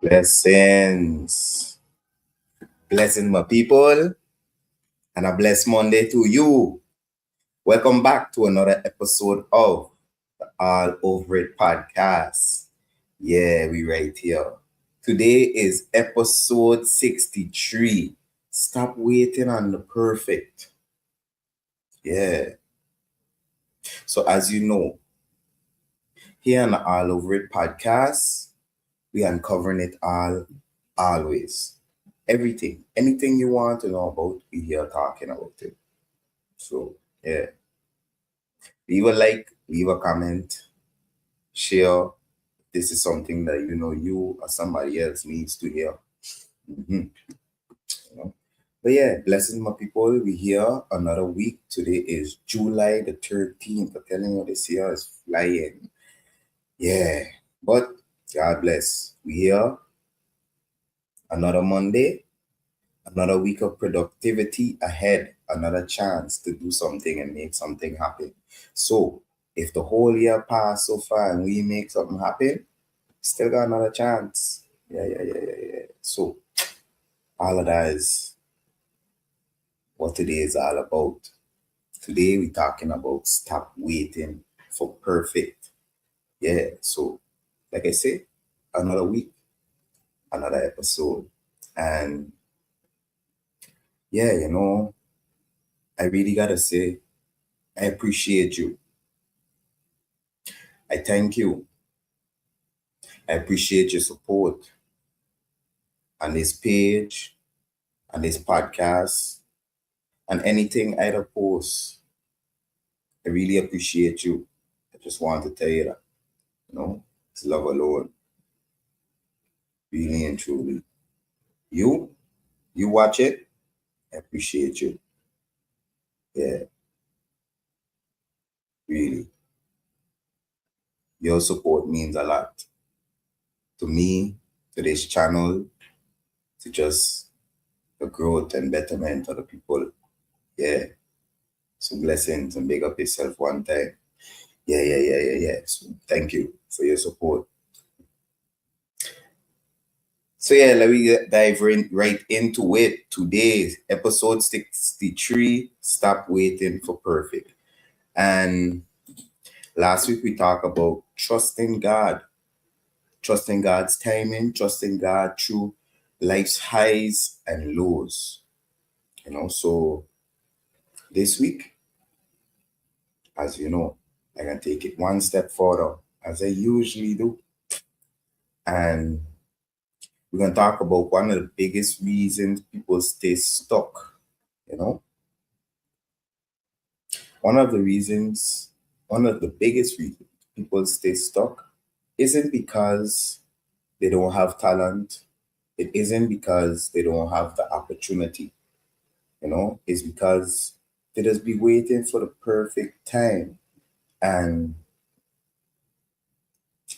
Blessings. Blessings, my people, and a blessed Monday to you. Welcome back to another episode of the All Over It podcast. Yeah, we right here. Today is episode 63. Stop waiting on the perfect. Yeah. So, as you know, here on the All Over It podcast, we uncovering it all, always. Everything, anything you want to know about, we here talking about it. So yeah, leave a like, leave a comment, share. This is something that you or somebody else needs to hear. Mhm, you know. But yeah, blessings, my people. We here another week. Today is July the 13th. I'm telling you, this year is flying. Yeah, but God bless. We here another Monday, another week of productivity ahead, another chance to do something and make something happen. So, if the whole year passed so far and we make something happen, still got another chance. Yeah. So, all of that is what today is all about. Today, we're talking about stop waiting for perfect. Yeah, so, like I said, another week, another episode. And yeah, I really gotta say, I appreciate you. I thank you. I appreciate your support on this page, on this podcast, and anything I post. I really appreciate you. I just want to tell you that, it's love alone, really and truly. You, you watch it, I appreciate you. Yeah, really. Your support means a lot to me, to this channel, to just the growth and betterment of the people. Yeah, some blessings and big up yourself one time. Yeah. So thank you for your support. So yeah, let me dive right into it. Today's episode 63, Stop Waiting for Perfect. And last week we talked about trusting God's timing, trusting God through life's highs and lows. So this week, as you know, I can take it one step further, as I usually do. And we're going to talk about one of the biggest reasons people stay stuck. You know, one of the reasons, one of the biggest reasons people stay stuck isn't because they don't have talent. It isn't because they don't have the opportunity. It's because they just be waiting for the perfect time. And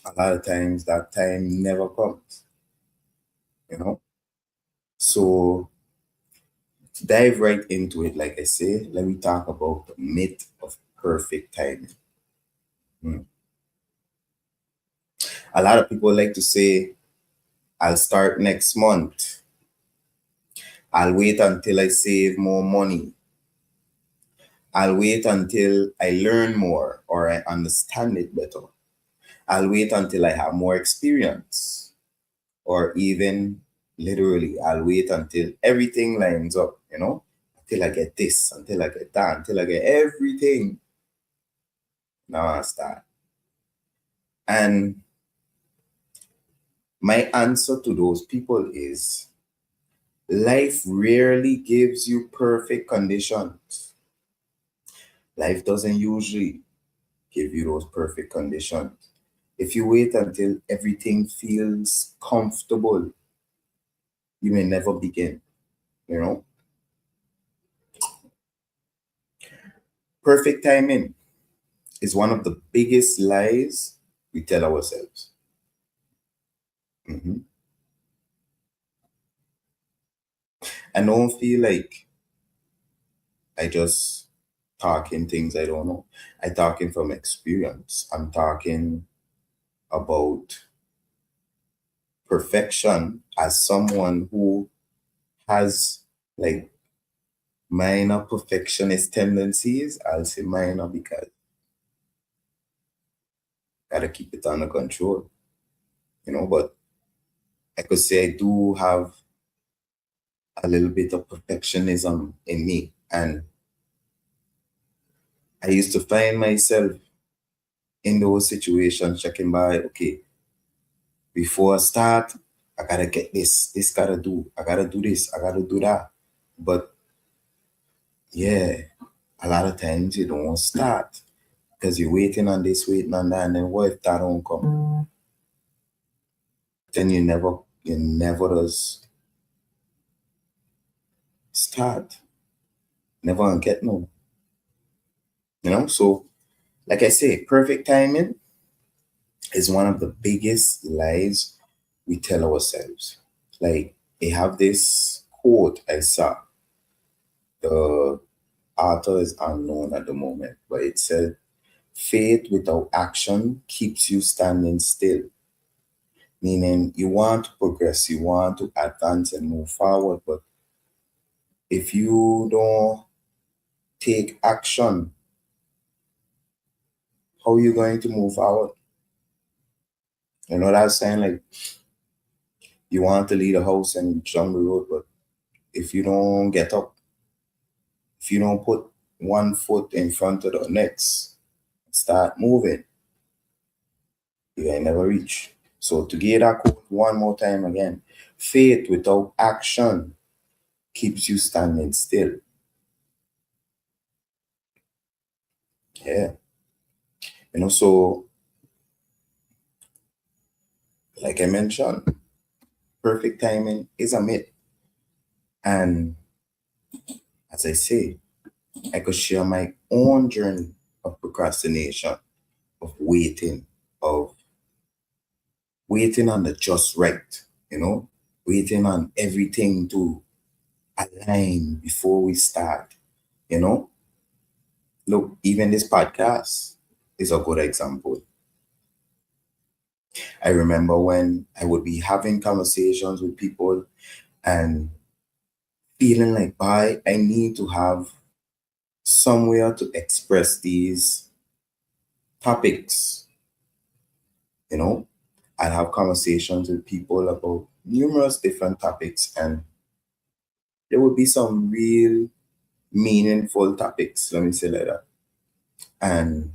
a lot of times that time never comes, you know? So to dive right into it, like I say, let me talk about the myth of perfect timing. Hmm. A lot of people like to say, I'll start next month. I'll wait until I save more money. I'll wait until I learn more or I understand it better. I'll wait until I have more experience. Or even literally, I'll wait until everything lines up, until I get this, until I get that, until I get everything. Now I start. And my answer to those people is life rarely gives you perfect conditions. Life doesn't usually give you those perfect conditions. If you wait until everything feels comfortable, you may never begin, you know? Perfect timing is one of the biggest lies we tell ourselves. Mhm. I don't feel like I just talking things I don't know. I talking from experience. I'm talking about perfection as someone who has like minor perfectionist tendencies. I'll say minor because gotta keep it under control, but I could say I do have a little bit of perfectionism in me. And I used to find myself in those situations checking by, okay, before I start, I gotta get this gotta do, I gotta do this, I gotta do that. But yeah, a lot of times you don't start because you're waiting on this, waiting on that, and then what if that don't come? Then you never does start, never gonna get no, So like I say, perfect timing is one of the biggest lies we tell ourselves. Like, they have this quote I saw. The author is unknown at the moment, but it said, faith without action keeps you standing still. Meaning, you want to progress, you want to advance and move forward, but if you don't take action, how are you going to move forward? You know what I'm saying? Like, you want to leave the house and jump the road, but if you don't get up, if you don't put one foot in front of the next, start moving, you ain't never reach. So to get that quote one more time again, faith without action keeps you standing still. Yeah. So like I mentioned, perfect timing is a myth. And as I say, I could share my own journey of procrastination, of of waiting on the just right, waiting on everything to align before we start, you know. Look, even this podcast is a good example. I remember when I would be having conversations with people and feeling like, I need to have somewhere to express these topics, you know. I'd have conversations with people about numerous different topics, and there would be some real meaningful topics, let me say like that. And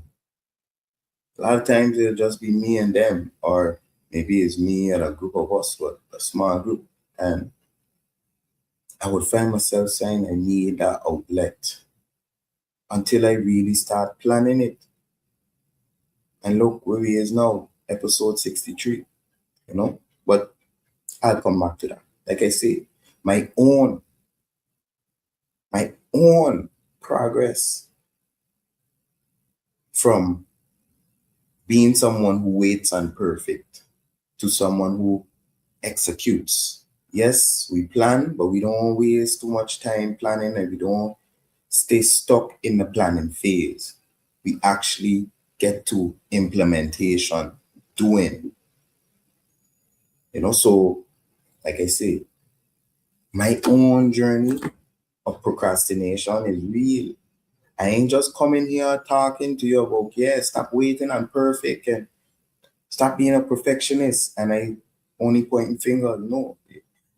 a lot of times it'll just be me and them, or maybe it's me and a group of us, but a small group. And I would find myself saying I need that outlet until I really start planning it. And look where he is now, episode 63, you know? But I'll come back to that. Like I say, my own, my own progress from being someone who waits on perfect to someone who executes. Yes, we plan, but we don't waste too much time planning and we don't stay stuck in the planning phase. We actually get to implementation, doing. So like I say, my own journey of procrastination is real. I ain't just coming here talking to you about, yeah, stop waiting on perfect and stop being a perfectionist and I only pointing fingers. No.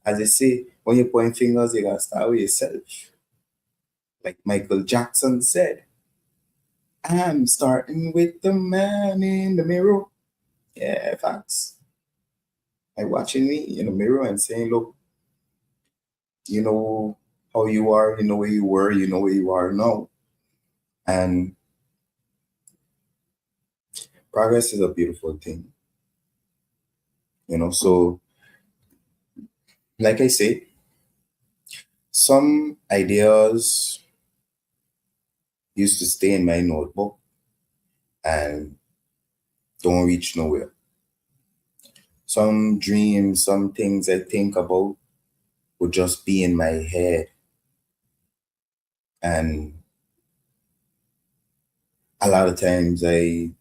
As I say, when you point fingers, you gotta start with yourself. Like Michael Jackson said, I'm starting with the man in the mirror. Yeah, facts. Like watching me in the mirror and saying, look, you know how you are, you know where you were, you know where you are now. And progress is a beautiful thing. So like I say, some ideas used to stay in my notebook and don't reach nowhere. Some dreams, some things I think about would just be in my head. And a lot of times I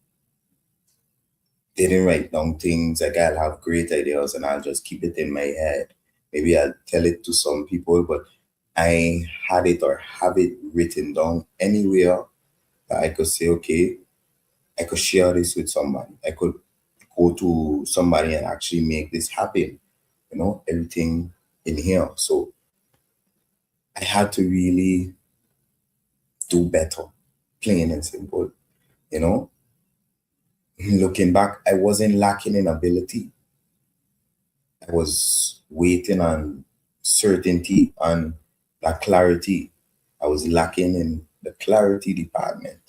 didn't write down things. Like I'll have great ideas and I'll just keep it in my head. Maybe I'll tell it to some people, but I had it or have it written down anywhere that I could say, okay, I could share this with somebody. I could go to somebody and actually make this happen. Everything in here. So I had to really do better, plain and simple. You know, looking back, I wasn't lacking in ability. I was waiting on certainty, on that clarity. I was lacking in the clarity department.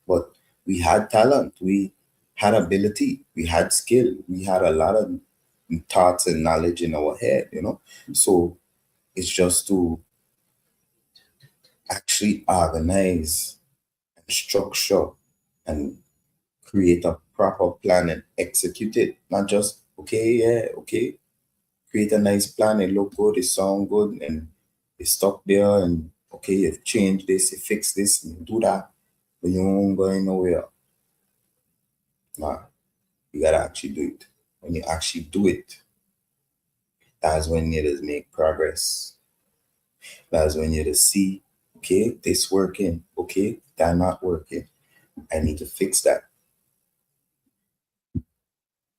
But we had talent, we had ability, we had skill, we had a lot of thoughts and knowledge in our head. So it's just to actually organize and structure and create a proper plan and execute it. Not just, okay, yeah, okay, create a nice plan, it look good, it sound good, and it stop there and okay, you change this, you fix this, you do that, but you won't go nowhere. Nah, you gotta actually do it. When you actually do it, that's when you just make progress. That's when you just see, okay, this working, okay, that not working. I need to fix that.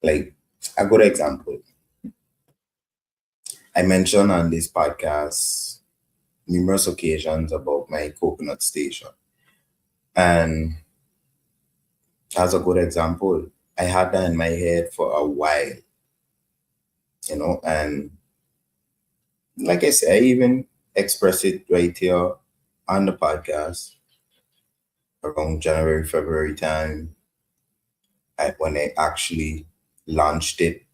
Like a good example, I mentioned on this podcast numerous occasions about my coconut station. And as a good example, I had that in my head for a while, and like I said, I even express it right here on the podcast around January, February time, when I actually launched it,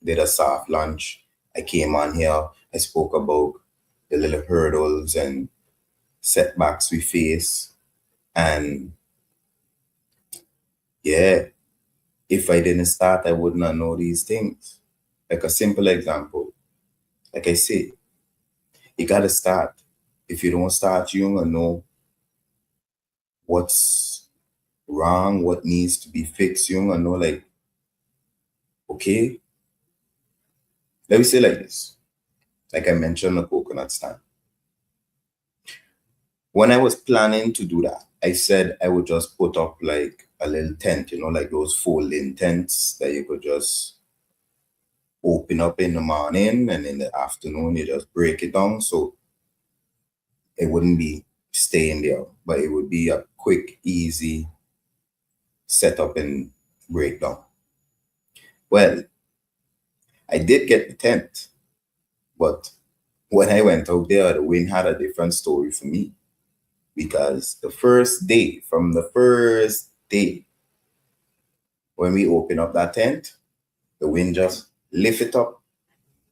did a soft launch. I came on here, I spoke about the little hurdles and setbacks we face. And yeah, if I didn't start, I would not know these things. Like a simple example, like I say, you gotta start. If you don't start, you don't know what's wrong, what needs to be fixed. You don't know, like, okay, let me say like this. Like I mentioned the coconut stand. When I was planning to do that, I said I would just put up like a little tent, like those folding tents that you could just open up in the morning and in the afternoon you just break it down. So it wouldn't be staying there, but it would be a quick, easy setup and breakdown. Well, I did get the tent, but when I went out there, the wind had a different story for me because from the first day when we opened up that tent, the wind just lift it up,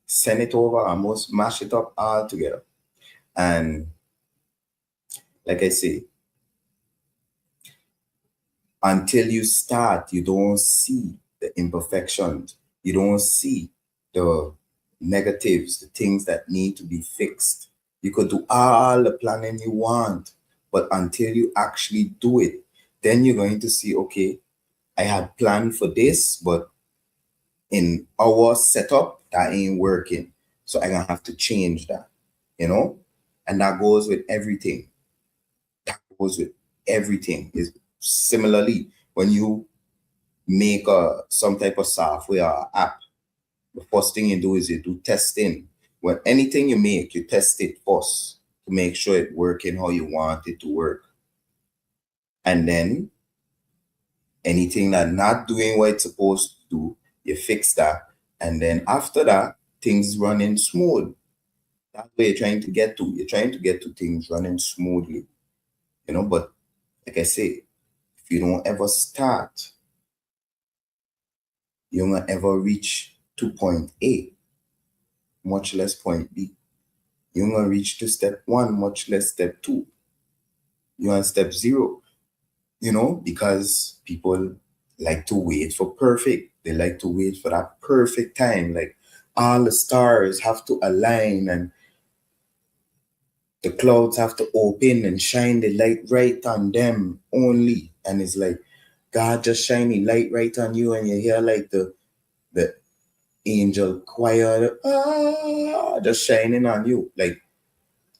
send it over, almost mash it up all together. And like I say, until you start, you don't see the imperfections. You don't see the negatives, the things that need to be fixed. You could do all the planning you want, but until you actually do it, then you're going to see, okay, I had planned for this, but in our setup, that ain't working. So I'm gonna have to change that, you know? And that goes with everything. That goes with everything. Is similarly when you make some type of software or app, the first thing you do is you do testing. When anything you make, you test it first to make sure it working how you want it to work. And then anything that not doing what it's supposed to do, you fix that. And then after that, things running smooth. That's what you're trying to get to. You're trying to get to things running smoothly. But like I say, if you don't ever start, you won't ever reach to point A, much less point B. You won't reach to step one, much less step two. You're on step zero, because people like to wait for perfect. They like to wait for that perfect time. Like all the stars have to align and the clouds have to open and shine the light right on them only. And it's like, God just shining light right on you, and you hear like the angel choir just shining on you. Like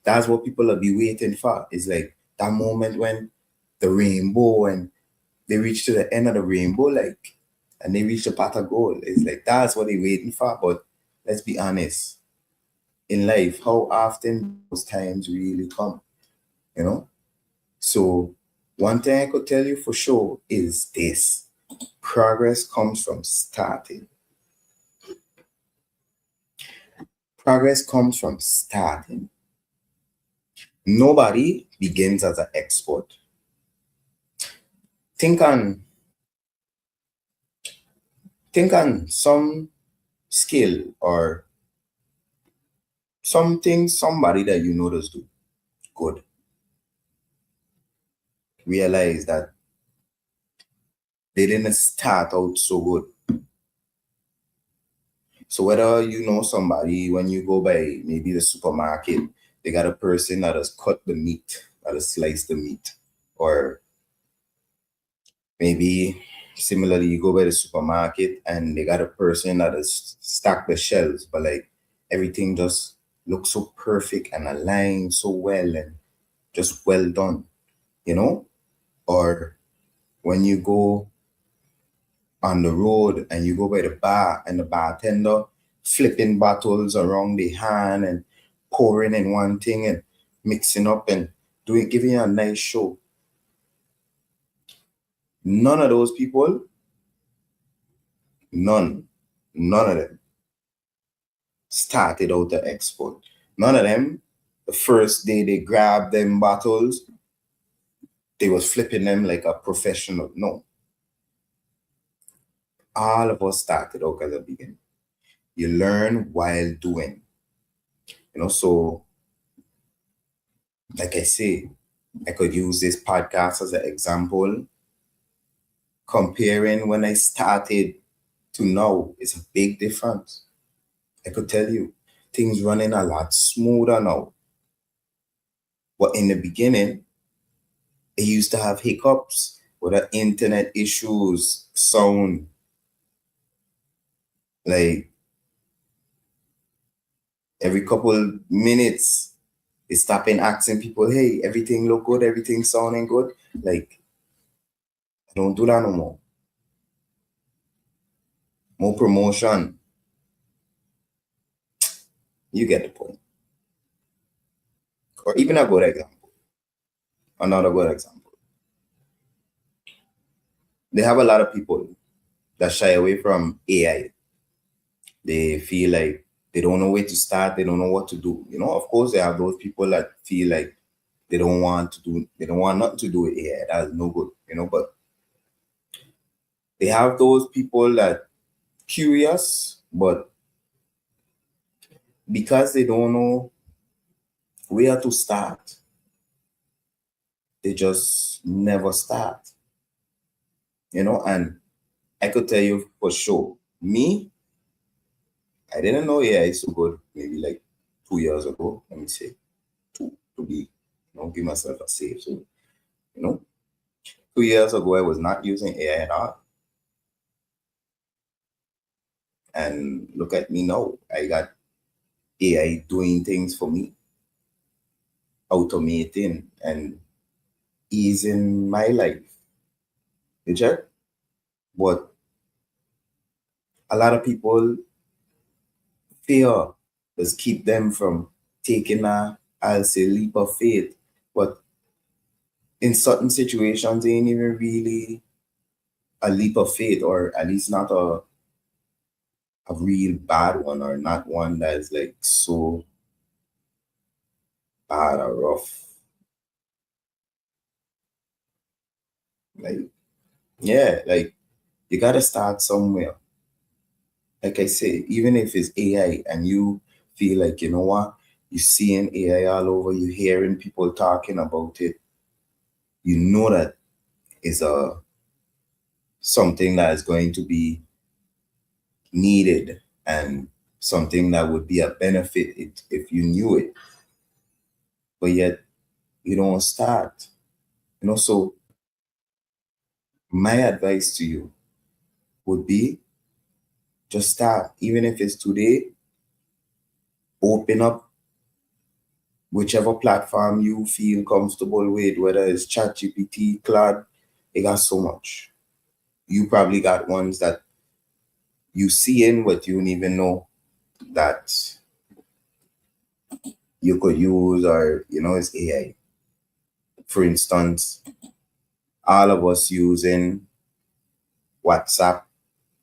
that's what people will be waiting for. It's like that moment when the rainbow and they reach to the end of the rainbow, like, and they reach the pot of gold. It's like that's what they're waiting for. But let's be honest, in life, how often those times really come, you know? So one thing I could tell you for sure is this: progress comes from starting. Progress comes from starting. Nobody begins as an expert. Think on think on some skill or something somebody that you know does do good. Realize that they didn't start out so good. So whether you know somebody, when you go by maybe the supermarket, they got a person that has cut the meat, that has sliced the meat. Or maybe similarly, you go by the supermarket and they got a person that has stacked the shelves, but like everything just looks so perfect and aligned so well and just well done, you know? Or when you go on the road and you go by the bar and the bartender flipping bottles around the hand and pouring in one thing and mixing up and doing giving you a nice show. None of those people, none of them started out the export. None of them, the first day they grabbed them bottles, they was flipping them like a professional. No. All of us started out at the beginning. You learn while doing. So like I say, I could use this podcast as an example. Comparing when I started to now is a big difference. I could tell you things running a lot smoother now. But in the beginning, I used to have hiccups with the internet issues, sound. Like every couple minutes, they stopping asking people, hey, everything look good, everything sounding good. Like, I don't do that no more. More promotion. You get the point. Or even a good example. Another good example. They have a lot of people that shy away from AI. They feel like they don't know where to start. They don't know what to do. Of course, they have those people that feel like they don't want nothing to do with AI. That's no good, but they have those people that curious, but because they don't know where to start, they just never start, and I could tell you for sure, me, I didn't know AI so good maybe like 2 years ago. Let me say two to be, give myself a save. So, you know, 2 years ago I was not using AI at all. And look at me now. I got AI doing things for me, automating and easing my life. You check? But a lot of people fear just keep them from taking I'll say, leap of faith. But in certain situations, they ain't even really a leap of faith, or at least not a real bad one, or not one that's like so bad or rough. Like, yeah, like you gotta start somewhere. Like I say, even if it's AI and you feel like, you know what, you're seeing AI all over, you're hearing people talking about it, you know that is a something that is going to be needed and something that would be a benefit if you knew it, but yet you don't start. So My advice to you would be just start, even if it's today, open up whichever platform you feel comfortable with, whether it's ChatGPT, Claude, it got so much. You probably got ones that you see in what you don't even know that you could use, or it's AI. For instance, all of us using WhatsApp.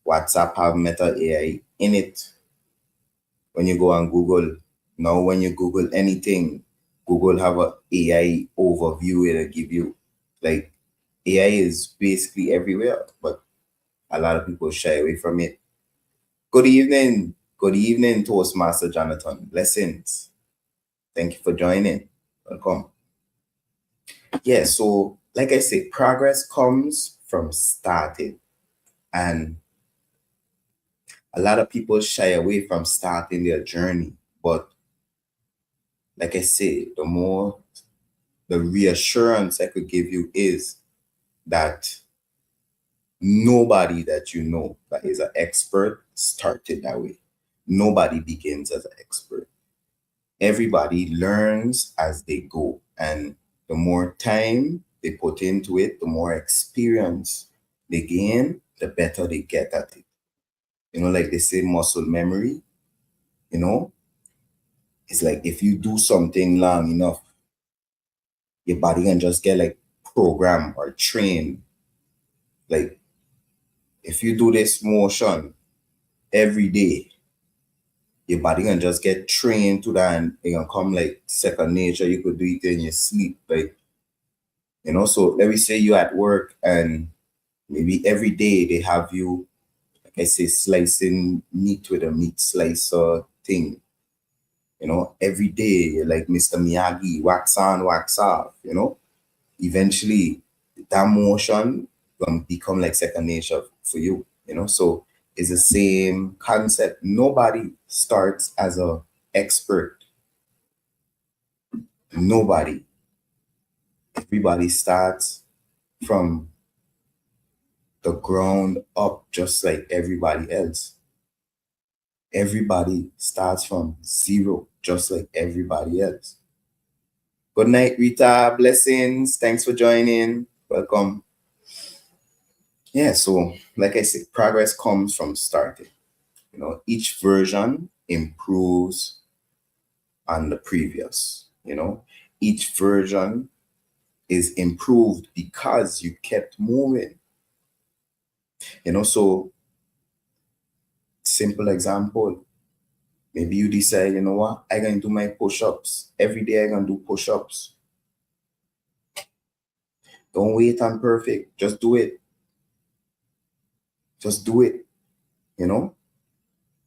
WhatsApp have Meta AI in it. When you go on Google, now when you Google anything, Google have a AI overview it'll give you. Like, AI is basically everywhere, but a lot of people shy away from it. Good evening. Good evening, Toastmaster Jonathan. Blessings. Thank you for joining. Welcome. Yeah, so like I say, progress comes from starting. And a lot of people shy away from starting their journey. But like I say, the reassurance I could give you is that nobody that you know that is an expert started that way. Nobody begins as an expert. Everybody learns as they go. And the more time they put into it, the more experience they gain, the better they get at it. Like they say, muscle memory, you know, it's like if you do something long enough, your body can just get like programmed or trained. Like if you do this motion every day, your body can just get trained to that and it can come like second nature. You could do it in your sleep. Like, so let me say you at work and maybe every day they have you, like I say, slicing meat with a meat slicer thing. Every day you're like Mr. Miyagi, wax on, wax off, eventually that motion gonna become like second nature for you, so it's the same concept. Nobody starts as a expert. Nobody. Everybody starts from the ground up, just like everybody else. Everybody starts from zero, just like everybody else. Good night, Rita. Blessings. Thanks for joining. Welcome. Yeah, so like I said, progress comes from starting. Each version improves on the previous. Each version is improved because you kept moving. So simple example, maybe you decide, what, I can do my push-ups. Every day I can do push-ups. Don't wait on perfect. Just do it. Just do it,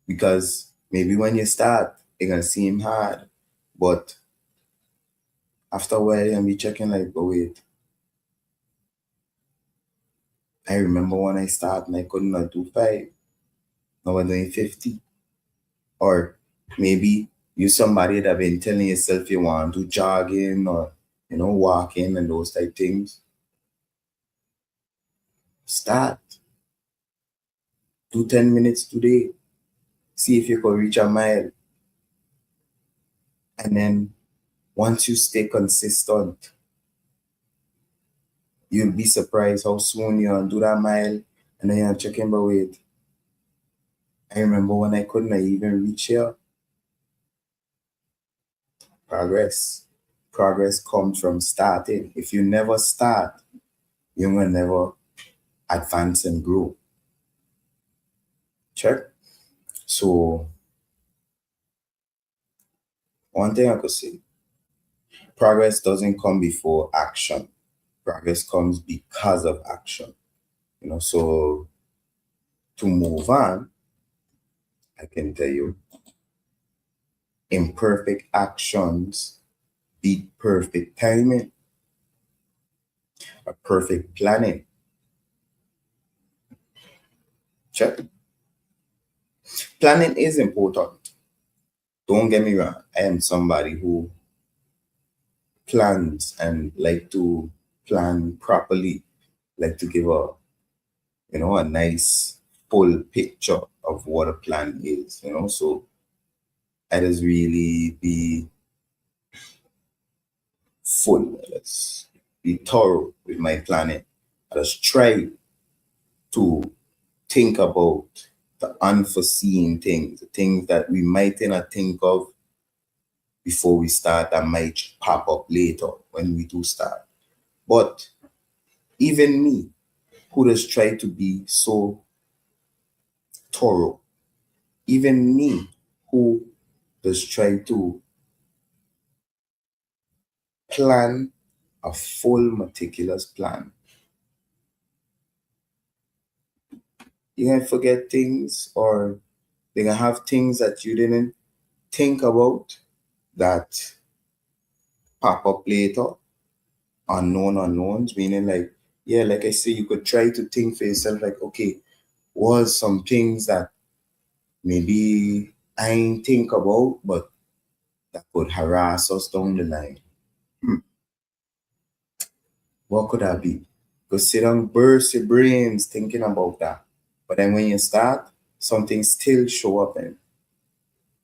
because maybe when you start, it can seem hard, but after a while, you'll be checking like, oh, wait. I remember when I started and I could not do 5. Now I'm doing 50. Or maybe you somebody that been telling yourself you want to do jogging or, walking and those type things. Start. Do 10 minutes today. See if you can reach a mile. And then once you stay consistent, you'll be surprised how soon you'll do that mile and then you're checking, but wait, I remember when I couldn't even reach here. Progress comes from starting. If you never start, you will never advance and grow. Check. So one thing I could say, progress doesn't come before action. Progress comes because of action. So to move on, I can tell you, imperfect actions beat perfect timing or perfect planning. Check. Planning is important. Don't get me wrong. I am somebody who plans and like to plan properly, like to give a a nice full picture of what a plan is. So I just really be full. Let's be thorough with my planning. I just try to think about the unforeseen things, the things that we might not think of before we start that might pop up later when we do start. But even me, who just try to be so thorough, even me who just try to plan a full meticulous plan, you're gonna forget things, or they're gonna have things that you didn't think about that pop up later, unknown unknowns, meaning like, yeah, like I say, you could try to think for yourself, like, okay, was some things that maybe I ain't think about, but that could harass us down the line. Hmm, what could that be? Go sit down, burst your brains thinking about that. But then when you start, something still show up and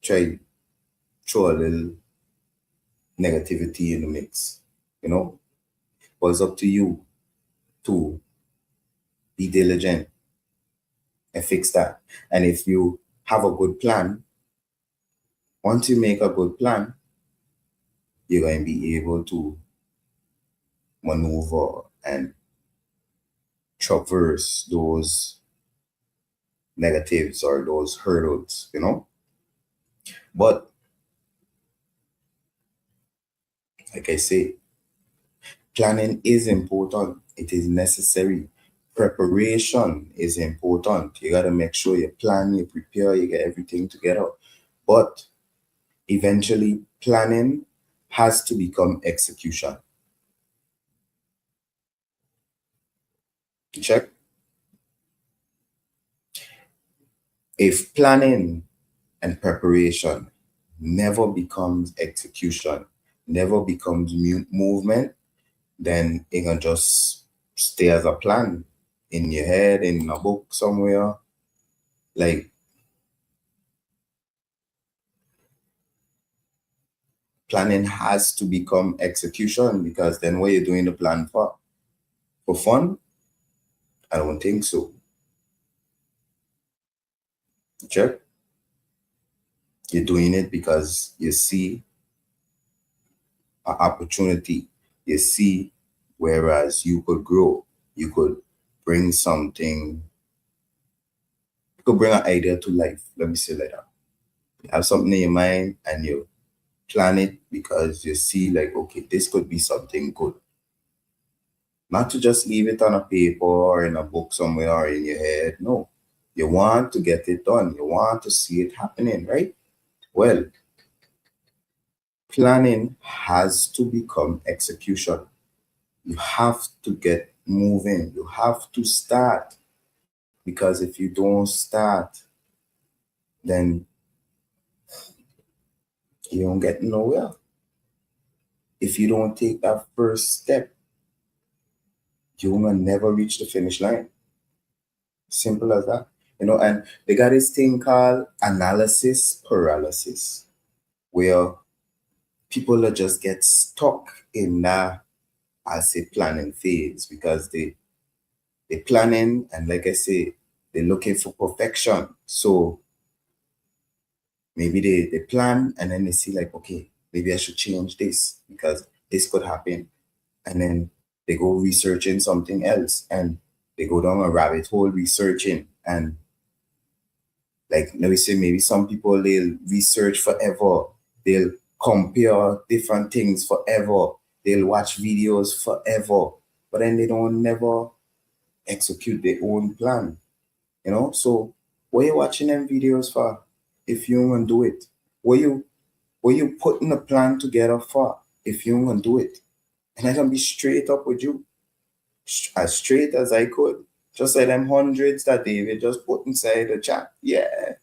try throw a little negativity in the mix, you know? But it's up to you to be diligent and fix that. And if you have a good plan, once you make a good plan, you're going to be able to maneuver and traverse those negatives or those hurdles. But like I say, planning is important. It is necessary. Preparation is important. You got to make sure you plan, you prepare, you get everything together. But eventually, planning has to become execution. Check. If planning and preparation never becomes execution, never becomes movement, then it can just stay as a plan in your head, in a book somewhere. Like, planning has to become execution, because then what you're doing the plan for? For fun? I don't think so. Check. You're doing it because you see an opportunity. You see, whereas you could grow, you could bring something, you could bring an idea to life. Let me say like that. You have something in your mind and you plan it because you see, like, okay, this could be something good. Not to just leave it on a paper or in a book somewhere or in your head. No. You want to get it done. You want to see it happening, right? Well, planning has to become execution. You have to get moving. You have to start. Because if you don't start, then you don't get nowhere. If you don't take that first step, you will never reach the finish line. Simple as that. And they got this thing called analysis paralysis, where people are just get stuck in that, I say, planning phase, because they planning, and like I say, they're looking for perfection. So maybe they plan and then they see, like, okay, maybe I should change this because this could happen. And then they go researching something else, and they go down a rabbit hole researching. And like, let me say, maybe some people, they'll research forever. They'll compare different things forever. They'll watch videos forever, but then they don't never execute their own plan. So what you watching them videos for if you don't do it? What you putting a plan together for if you don't do it? And I can be straight up with you, as straight as I could. Just like them hundreds that David just put inside the chat. Yeah,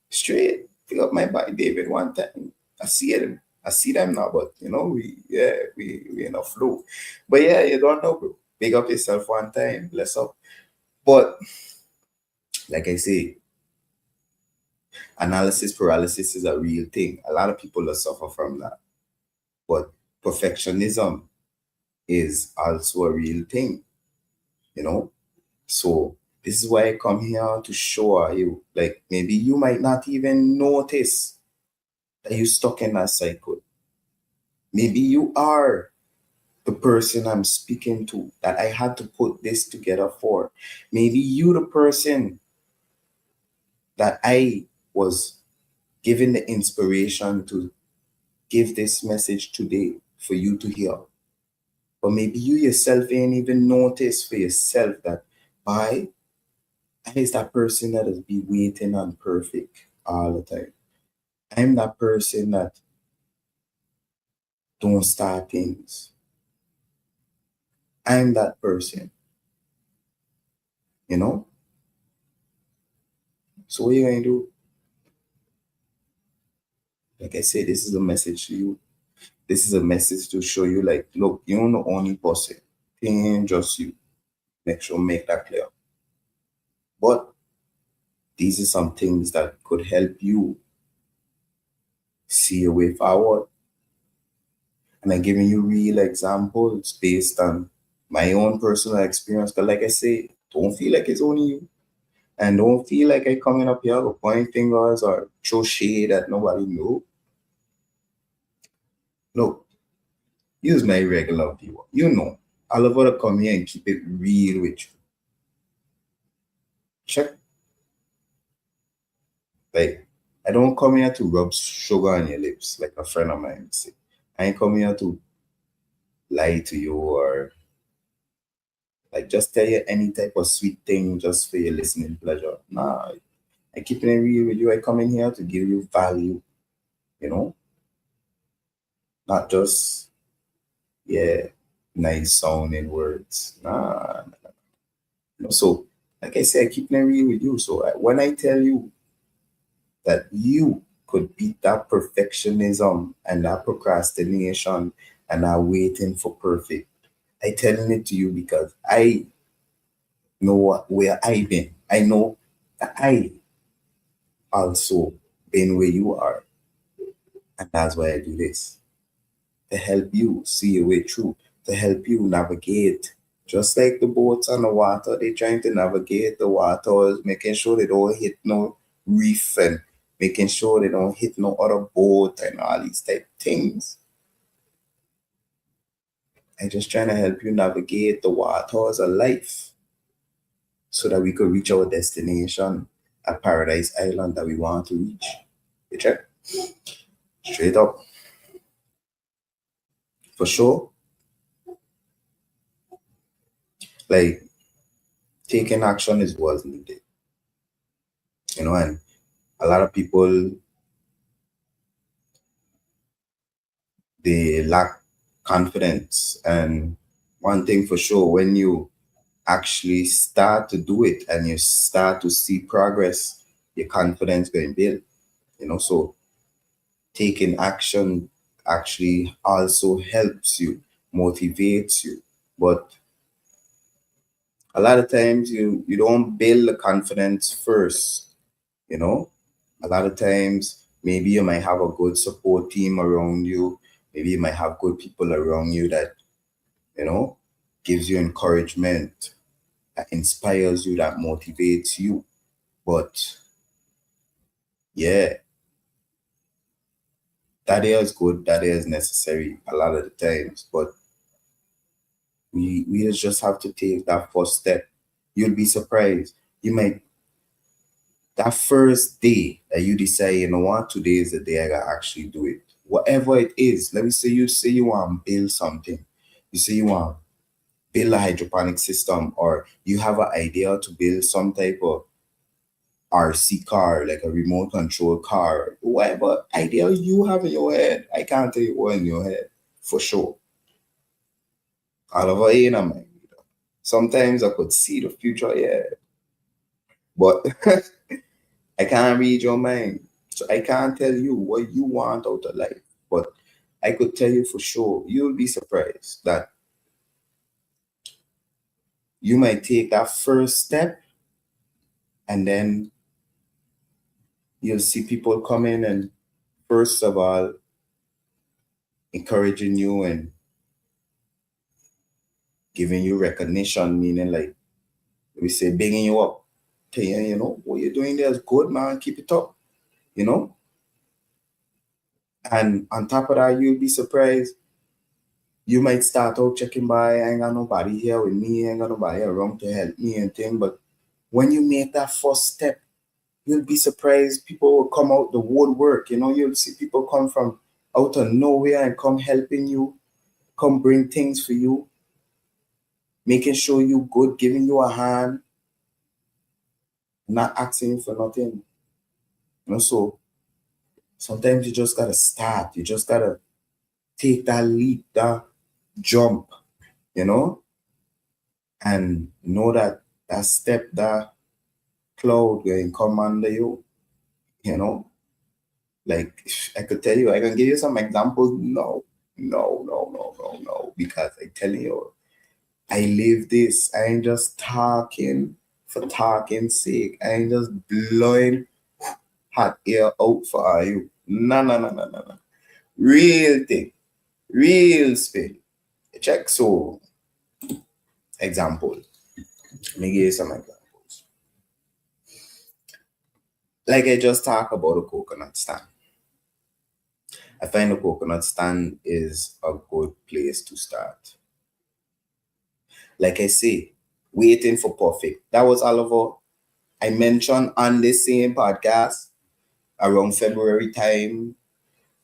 straight. Pick up my bike, David, one time. I see them. I see them now, but we in a flow. But yeah, you don't know, bro. Pick up yourself one time. Bless up. But like I say, analysis paralysis is a real thing. A lot of people will suffer from that. But perfectionism is also a real thing, you know? So this is why I come here to show you, like maybe you might not even notice that you're stuck in that cycle. Maybe you are the person I'm speaking to that I had to put this together for. Maybe you the person that I was given the inspiration to give this message today for you to hear. But maybe you yourself ain't even notice for yourself that I is that person that is be waiting on perfect all the time. I'm that person that don't start things. I'm that person, you know? So what you gonna do? Like I said, this is a message to you. This is a message to show you like, look, you're the only person. It ain't just you. Make that clear. But these are some things that could help you see a way forward. And I'm giving you real examples based on my own personal experience. Because like I say, don't feel like it's only you. And don't feel like I coming up here to point fingers or throw shade at nobody. No. No. Use my regular viewer. You know. I love to come here and keep it real with you. Check. Like, I don't come here to rub sugar on your lips like a friend of mine would say. I ain't come here to lie to you or like just tell you any type of sweet thing just for your listening pleasure. Nah, I keep it real with you. I come in here to give you value, you know, not just, yeah, nice sounding words. Nah. So, like I said, I keep it real with you. So, when I tell you that you could beat that perfectionism and that procrastination and that waiting for perfect, I telling it to you because I know where I've been. I know that I also been where you are. And that's why I do this. To help you see your way through, to help you navigate. Just like the boats on the water, they're trying to navigate the waters, making sure they don't hit no reef and making sure they don't hit no other boat and all these type things. I'm just trying to help you navigate the waters of life so that we could reach our destination at Paradise Island that we want to reach. You check? Straight up. For sure. Like taking action is what's needed. You know, and a lot of people they lack confidence. And one thing for sure, when you actually start to do it and you start to see progress, your confidence going to build. You know, so taking action actually also helps you, motivates you. But a lot of times you don't build the confidence first, you know. A lot of times maybe you might have a good support team around you, maybe you might have good people around you that, you know, gives you encouragement, that inspires you, that motivates you. But yeah, that is good, that is necessary a lot of the times. But we just have to take that first step. You'll be surprised. You might that first day that you decide, you know what, today is the day I gotta actually do it. Whatever it is, let me say you want to build something. You say you want to build a hydroponic system, or you have an idea to build some type of RC car, like a remote control car, whatever idea you have in your head. I can't tell you what in your head for sure. All over in my mind. Sometimes I could see the future, yeah, but I can't read your mind. So I can't tell you what you want out of life. But I could tell you for sure, you'll be surprised that You might take that first step, and then you'll see people come in and, first of all, encouraging you and giving you recognition, meaning like we say, bigging you up, telling you, what you're doing there is good, man, keep it up, you know? And on top of that, you'll be surprised. You might start out checking by, I ain't got nobody here with me, I ain't got nobody around to help me and thing. But when you make that first step, you'll be surprised. People will come out the woodwork, you'll see people come from out of nowhere and come helping you, come bring things for you, making sure you good, giving you a hand, not asking you for nothing. So sometimes you just gotta start. You just gotta take that leap, that jump, you know, and know that that step, that cloud going come under you, you know. Like I could tell you, I can give you some examples. No, because I tell you, I live this. I ain't just talking for talking's sake. I ain't just blowing hot air out for you. No. Real thing, real spill. Check. So, example. Let me give you some examples. Like I just talked about a coconut stand. I find a coconut stand is a good place to start. Like I say, waiting for perfect. That was Oliver. I mentioned on the same podcast around February time.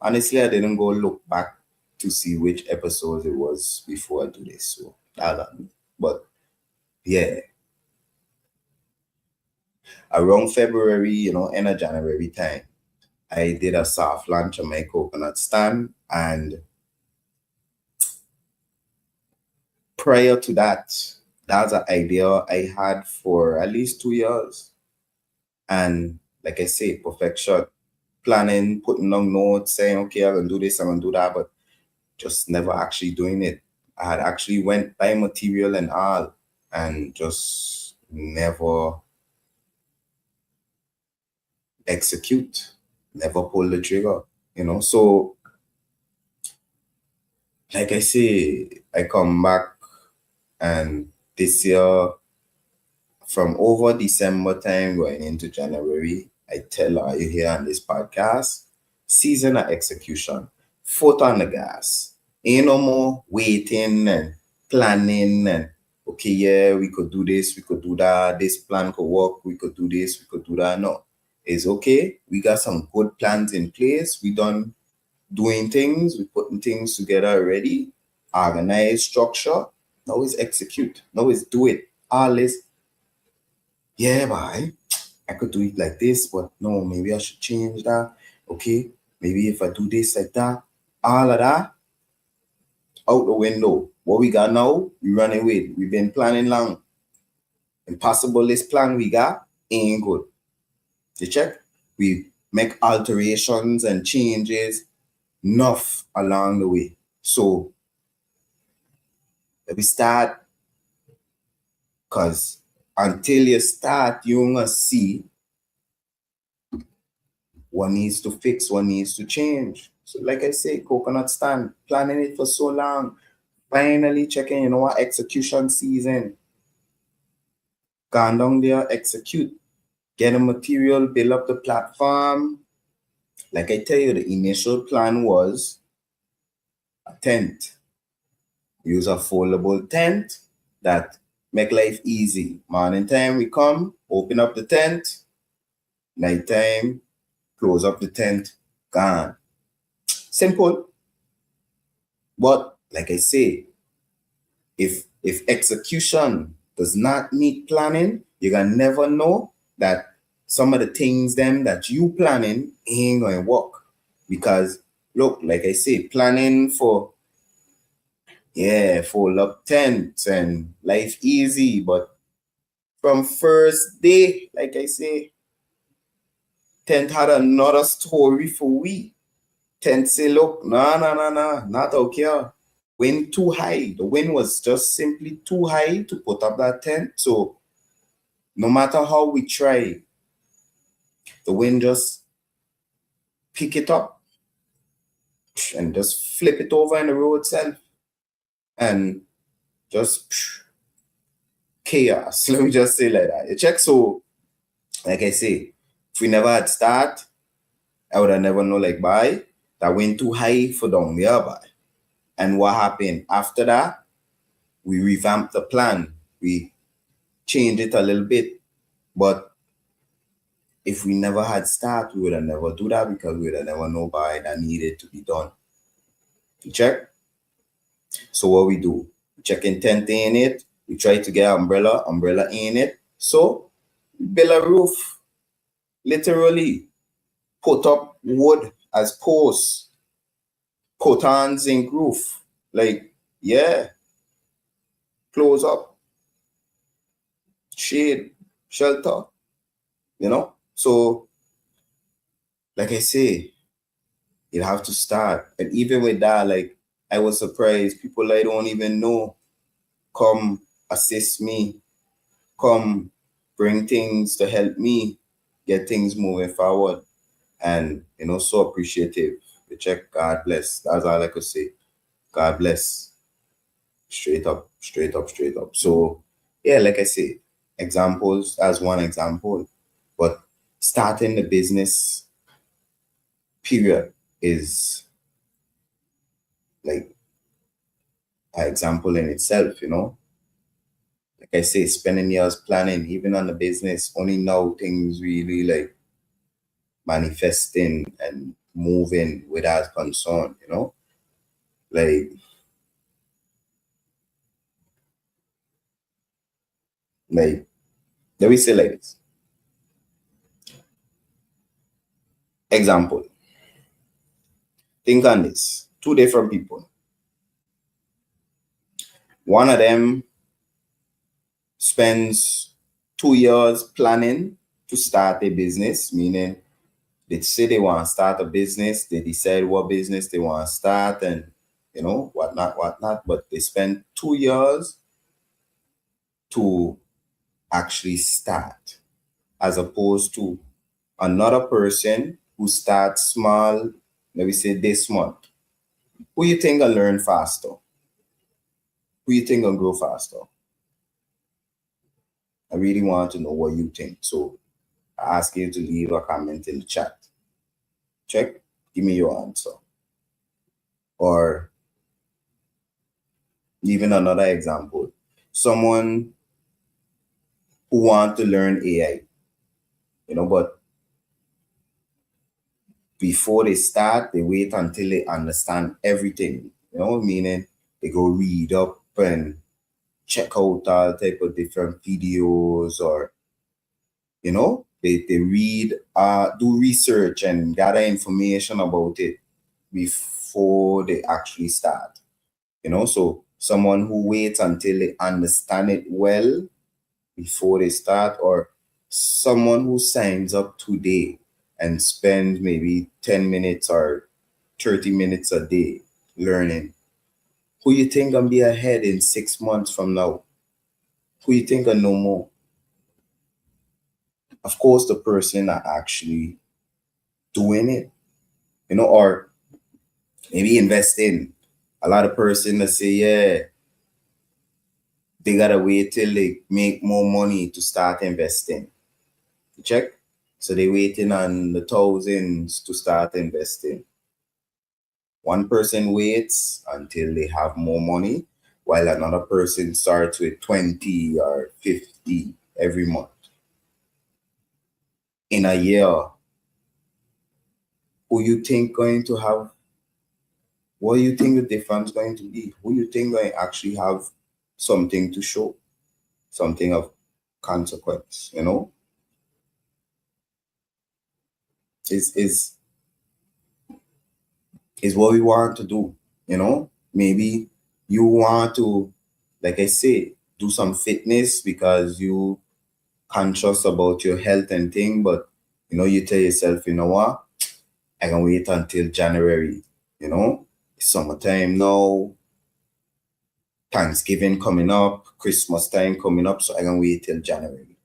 Honestly, I didn't go look back to see which episodes it was before I do this. So, but yeah, around February, end of January time, I did a soft launch on my coconut stand. And prior to that, that's an idea I had for at least 2 years. And like I say, perfection, planning, putting down notes, saying, okay, I'm going to do this, I'm going to do that, but just never actually doing it. I had actually went buy material and all and just never execute, never pull the trigger, So, like I say, I come back and this year, from over December time going into January, I tell you here on this podcast, season of execution, foot on the gas. Ain't no more waiting and planning and okay, yeah, we could do this, we could do that, this plan could work, we could do this, we could do that. No, it's okay. We got some good plans in place. We done doing things, we putting things together already, organized structure. Now is execute. Now is do it. All this, yeah, boy, I could do it like this, but no, maybe I should change that. Okay, maybe if I do this like that, all of that out the window. What we got now, we running with. We've been planning long. Impossible this plan we got ain't good. You check? We make alterations and changes enough along the way. So let me start, because until you start, you're gonna see what needs to fix, what needs to change. So like I say, coconut stand, planning it for so long, finally checking, what, execution season. Gone down there, execute, get the material, build up the platform. Like I tell you, the initial plan was a tent. Use a foldable tent that make life easy. Morning time we come, open up the tent. Nighttime, close up the tent, gone. Simple. But like I say, if execution does not meet planning, you're gonna never know that some of the things them that you planning ain't gonna work. Because look, like I say, planning for fold up tents and life easy, but from first day, like I say, tent had another story for we. Tent say, look, nah, not okay. Wind too high. The wind was just simply too high to put up that tent. So no matter how we try, the wind just pick it up and just flip it over in the road itself and just chaos. Let me just say like that. You check. So like I say, if we never had start, I would have never know like bye. That went too high for down there, bye. And what happened after that? We revamped the plan. We changed it a little bit. But if we never had start, we would have never do that because we would have never know by that needed to be done. You check? So what we do? Check intent in it. We try to get umbrella in it. So we build a roof. Literally put up wood as posts, put on zinc roof. Like, yeah, close up, shade, shelter, you know? So, like I say, you have to start. And even with that, like, I was surprised. People I don't even know come assist me, come bring things to help me get things moving forward. And, so appreciative. You check, God bless. That's all I could say. God bless. Straight up, straight up, straight up. So, yeah, like I say, examples as one example, but starting the business period is like an example in itself, Like I say, spending years planning, even on the business, only now things really like manifesting and moving without concern, Like, like, let me say like this. Example. Think on this. Two different people. One of them spends 2 years planning to start a business, meaning they say they want to start a business, they decide what business they want to start and, whatnot. But they spend 2 years to actually start, as opposed to another person who starts small, let me say this month. Who you think will learn faster? Who you think will grow faster? I really want to know what you think. So I ask you to leave a comment in the chat. Check, give me your answer. Or even another example. Someone who want to learn AI, but before they start, they wait until they understand everything, meaning they go read up and check out all type of different videos, or they read, do research and gather information about it before they actually start. So someone who waits until they understand it well before they start, or someone who signs up today and spends maybe 10 minutes or 30 minutes a day learning. Who you think gonna be ahead in 6 months from now? Who you think gonna know more? Of course, the person that actually doing it, or maybe investing. A lot of person that say, yeah, they gotta wait till they make more money to start investing. You check? So they waiting on the thousands to start investing. One person waits until they have more money, while another person starts with 20 or 50 every month. In a year, who you think going to have, what do you think the difference going to be? Who you think going to actually have something to show, something of consequence, is what we want to do, Maybe you want to, like I say, do some fitness because you conscious about your health and thing, but you tell yourself, you know what, I can wait until January, summertime now, Thanksgiving coming up, Christmas time coming up, so I can wait till January.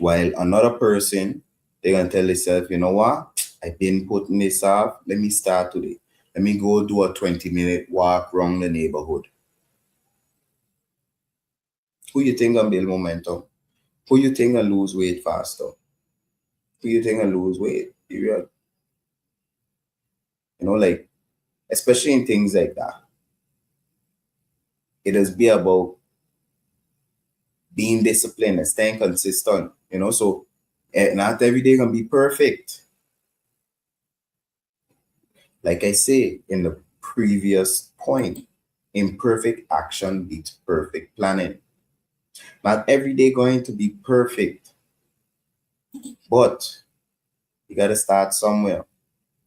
While another person, they can tell themselves, you know what? I've been putting this off. Let me start today. Let me go do a 20-minute walk around the neighborhood. Who you think can build momentum? Who you think can lose weight faster? Who you think can lose weight? Period. Like, especially in things like that. It does be about being disciplined and staying consistent, so not every day can be perfect. Like I say in the previous point, imperfect action beats perfect planning. Not every day going to be perfect, but you got to start somewhere.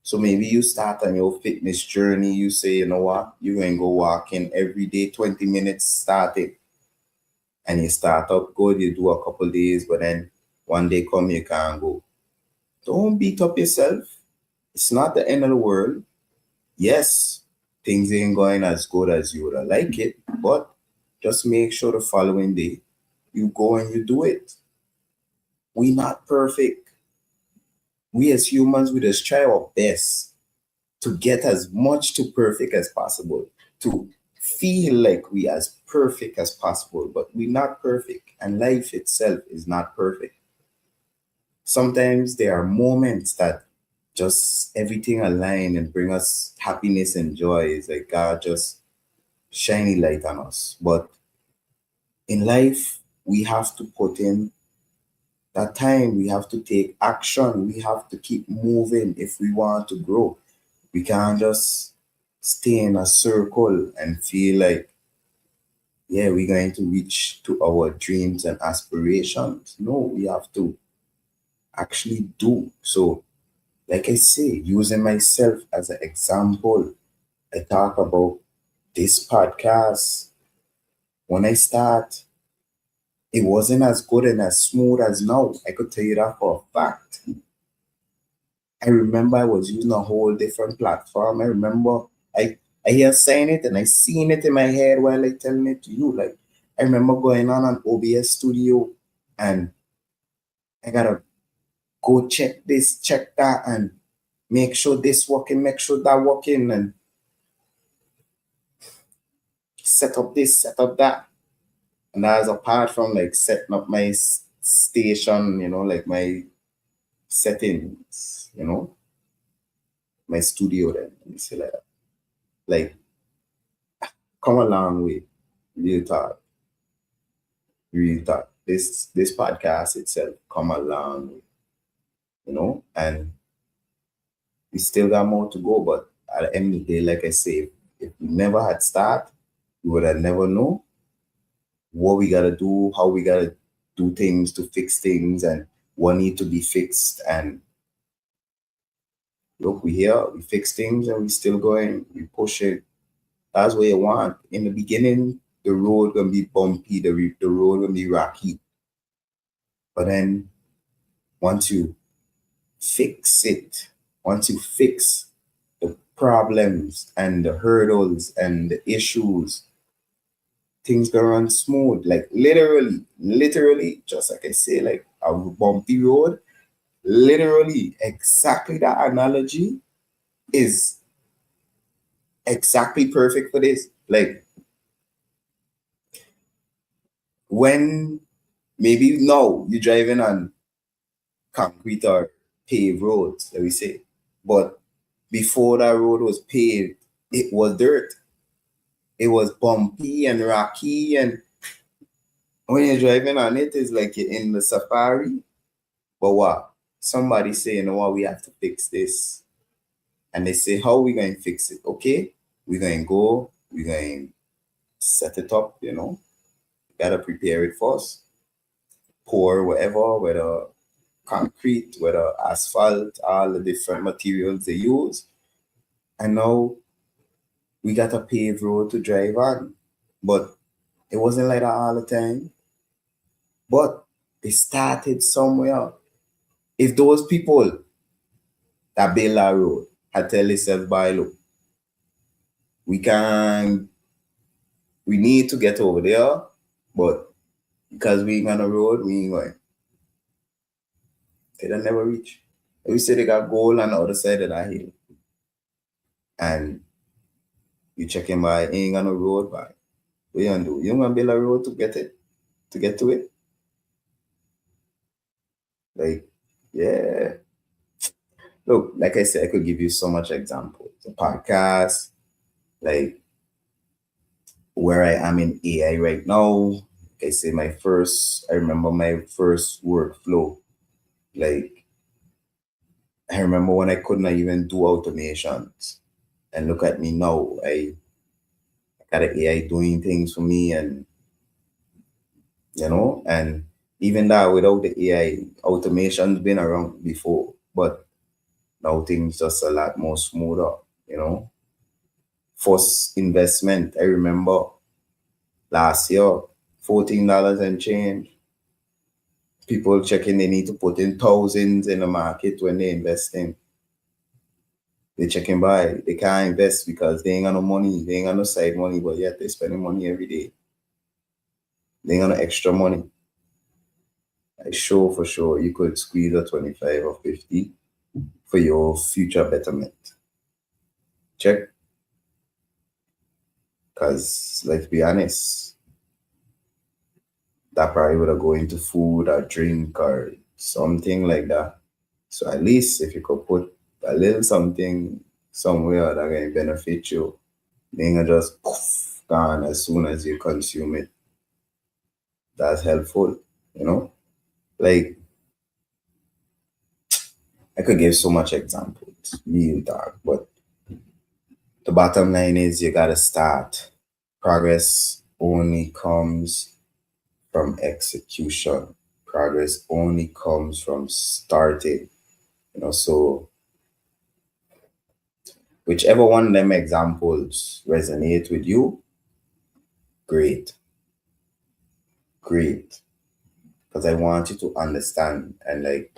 So maybe you start on your fitness journey. You say, you know what, you're going to go walking every day, 20 minutes, start it. And you start up good, you do a couple days, but then one day come, you can't go. Don't beat up yourself. It's not the end of the world. Yes, things ain't going as good as you would have liked it, but just make sure the following day you go and you do it. We not perfect. We as humans, we just try our best to get as much to perfect as possible, to feel like we as perfect as possible, but we're not perfect, and life itself is not perfect. Sometimes there are moments that just everything align and bring us happiness and joy. It's like God just shiny light on us. But in life, we have to put in that time. We have to take action. We have to keep moving if we want to grow. We can't just stay in a circle and feel like, yeah, we're going to reach to our dreams and aspirations. No, we have to actually do. So, like I say, using myself as an example, I talk about this podcast. When I start, it wasn't as good and as smooth as now. I could tell you that for a fact. I remember I was using a whole different platform. I remember I hear saying it and I seen it in my head while I telling it to you. Like, I remember going on an OBS studio and I gotta go check this, check that, and make sure this working, make sure that working, and set up this, set up that. And that's apart from like setting up my station, like my settings, my studio then. Let me say like that. Like, come a long way. Real talk. Real talk. This podcast itself come a long way, and we still got more to go, but at the end of the day, like I say, if we never had start, we would have never know what we gotta do, how we gotta do things to fix things, and what need to be fixed. And look, we here, we fix things, and we still going, we push it. That's what you want. In the beginning, the road gonna be bumpy, the road gonna be rocky. But then once you fix it, once you fix the problems and the hurdles and the issues, things gonna run smooth. Like literally, just like I say, like a bumpy road, literally, exactly that analogy is exactly perfect for this. Like, when maybe now you're driving on concrete or paved roads, let me say, but before that road was paved, it was dirt. It was bumpy and rocky, and when you're driving on it, it's like you're in the safari. But what? Somebody say, you know what, we have to fix this. And they say, how are we going to fix it? Okay, we're going to go, we're going to set it up, gotta prepare it first. Pour whatever, whether concrete, whether asphalt, all the different materials they use. And now we got a paved road to drive on. But it wasn't like that all the time. But they started somewhere. If those people that build that road had tell themselves, by look, we can We need to get over there, but because we ain't on the road, we ain't going. They don't never reach. We say they got goal on the other side of that hill. And you checking by, ain't on the road by. What you gonna do? You gonna build a road to get it, to get to it? Like, yeah. Look, like I said, I could give you so much examples. The podcast, like where I am in AI right now. Like I say I remember my first workflow. Like I remember when I couldn't even do automations. And look at me now. I got an AI doing things for me, and and even that without the AI, automation's been around before, but now things just a lot more smoother. First investment, I remember last year, $14 and change. People checking they need to put in thousands in the market when they investing. They checking by. They can't invest because they ain't got no money. They ain't got no side money, but yet they spending money every day. They ain't got no extra money. I sure for sure you could squeeze a 25 or 50 for your future betterment. Check. Because let's be honest, that probably would have go into food or drink or something like that. So at least if you could put a little something somewhere that can benefit you, then just poof, gone as soon as you consume it. That's helpful, you know? Like I could give so much examples, real dark, but the bottom line is you gotta start. Progress only comes from execution. Progress only comes from starting. So whichever one of them examples resonate with you, great. Great. Because I want you to understand and like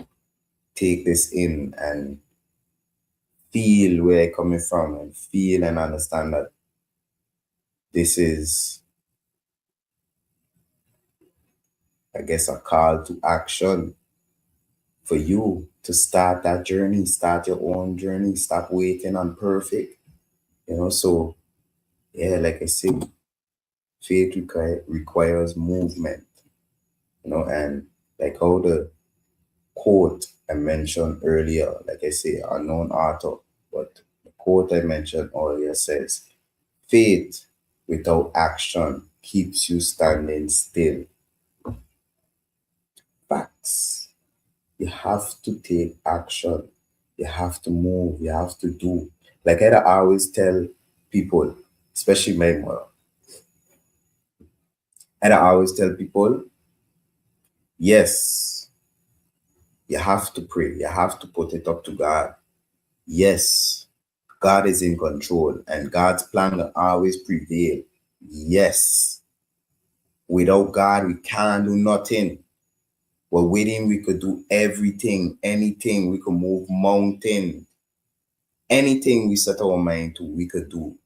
take this in and feel where I'm coming from and feel and understand that this is, I guess, a call to action for you to start that journey, start your own journey, stop waiting on perfect. So yeah, like I said, faith requires movement, and like how the quote I mentioned earlier, like I say, unknown author, but the quote I mentioned earlier says, faith without action keeps you standing still. Facts. You have to take action. You have to move. You have to do. Like I always tell people, especially my mother, I always tell people, yes, you have to pray. You have to put it up to God. Yes, God is in control and God's plan will always prevail. Yes, without God, we can't do nothing. But with Him, we could do everything, anything. We could move mountains. Anything we set our mind to, we could do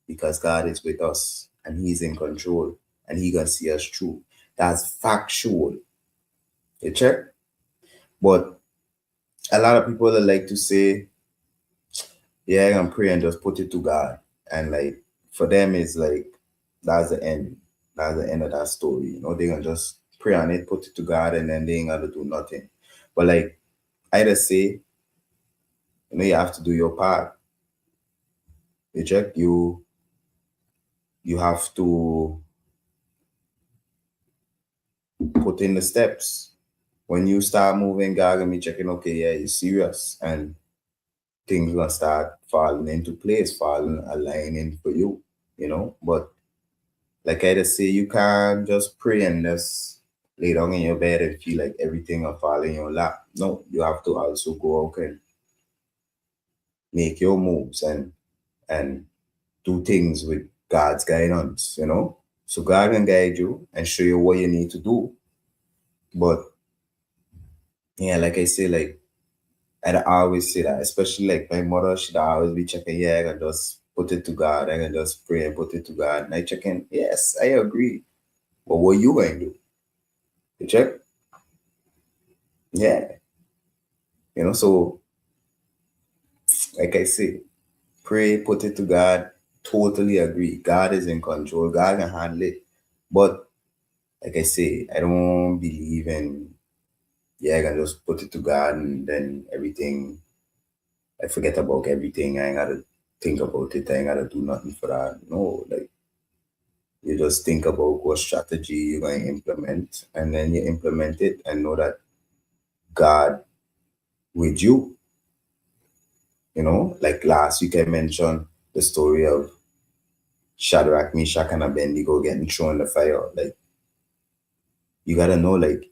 because God is with us and He's in control and He gonna see us through. That's factual. You check? But a lot of people like to say, yeah, I can pray and just put it to God. And like for them it's like that's the end. That's the end of that story. They can just pray on it, put it to God, and then they ain't gotta do nothing. But like I just say, you have to do your part. You check, you have to put in the steps. When you start moving, God gonna be checking, okay, yeah, you're serious. And things gonna start falling into place, aligning for you. But like I just say, you can't just pray and just lay down in your bed and feel like everything will fall in your lap. No, you have to also go out and make your moves and do things with God's guidance. So God can guide you and show you what you need to do. But yeah, like I say, like I'd always say that, especially like my mother, she'd always be checking, yeah, I can just put it to God. I can just pray and put it to God. And I check in. Yes, I agree. But what you going to do? You check? Yeah. So like I say, pray, put it to God. Totally agree. God is in control. God can handle it. But like I say, I don't believe in, yeah, I can just put it to God and then everything, I forget about everything. I ain't got to think about it. I ain't got to do nothing for that. No, like you just think about what strategy you're going to implement and then you implement it and know that God with you, like last week I mentioned the story of Shadrach, Meshach, and Abednego getting thrown in the fire. Like, you gotta know, like,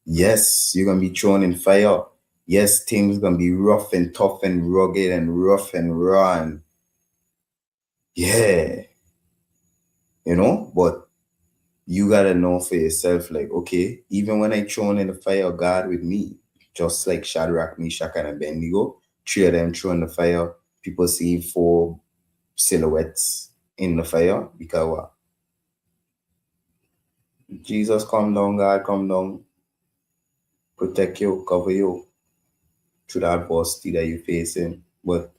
yes, you're gonna be thrown in fire. Yes, things gonna be rough and tough and rugged and rough and raw and yeah, but you gotta know for yourself, like, okay, even when I thrown in the fire, God with me, just like Shadrach, Meshach, and Abednego, three of them thrown in the fire. People see four silhouettes in the fire because what? Jesus come down, God come down, protect you, cover you through that adversity that you're facing. But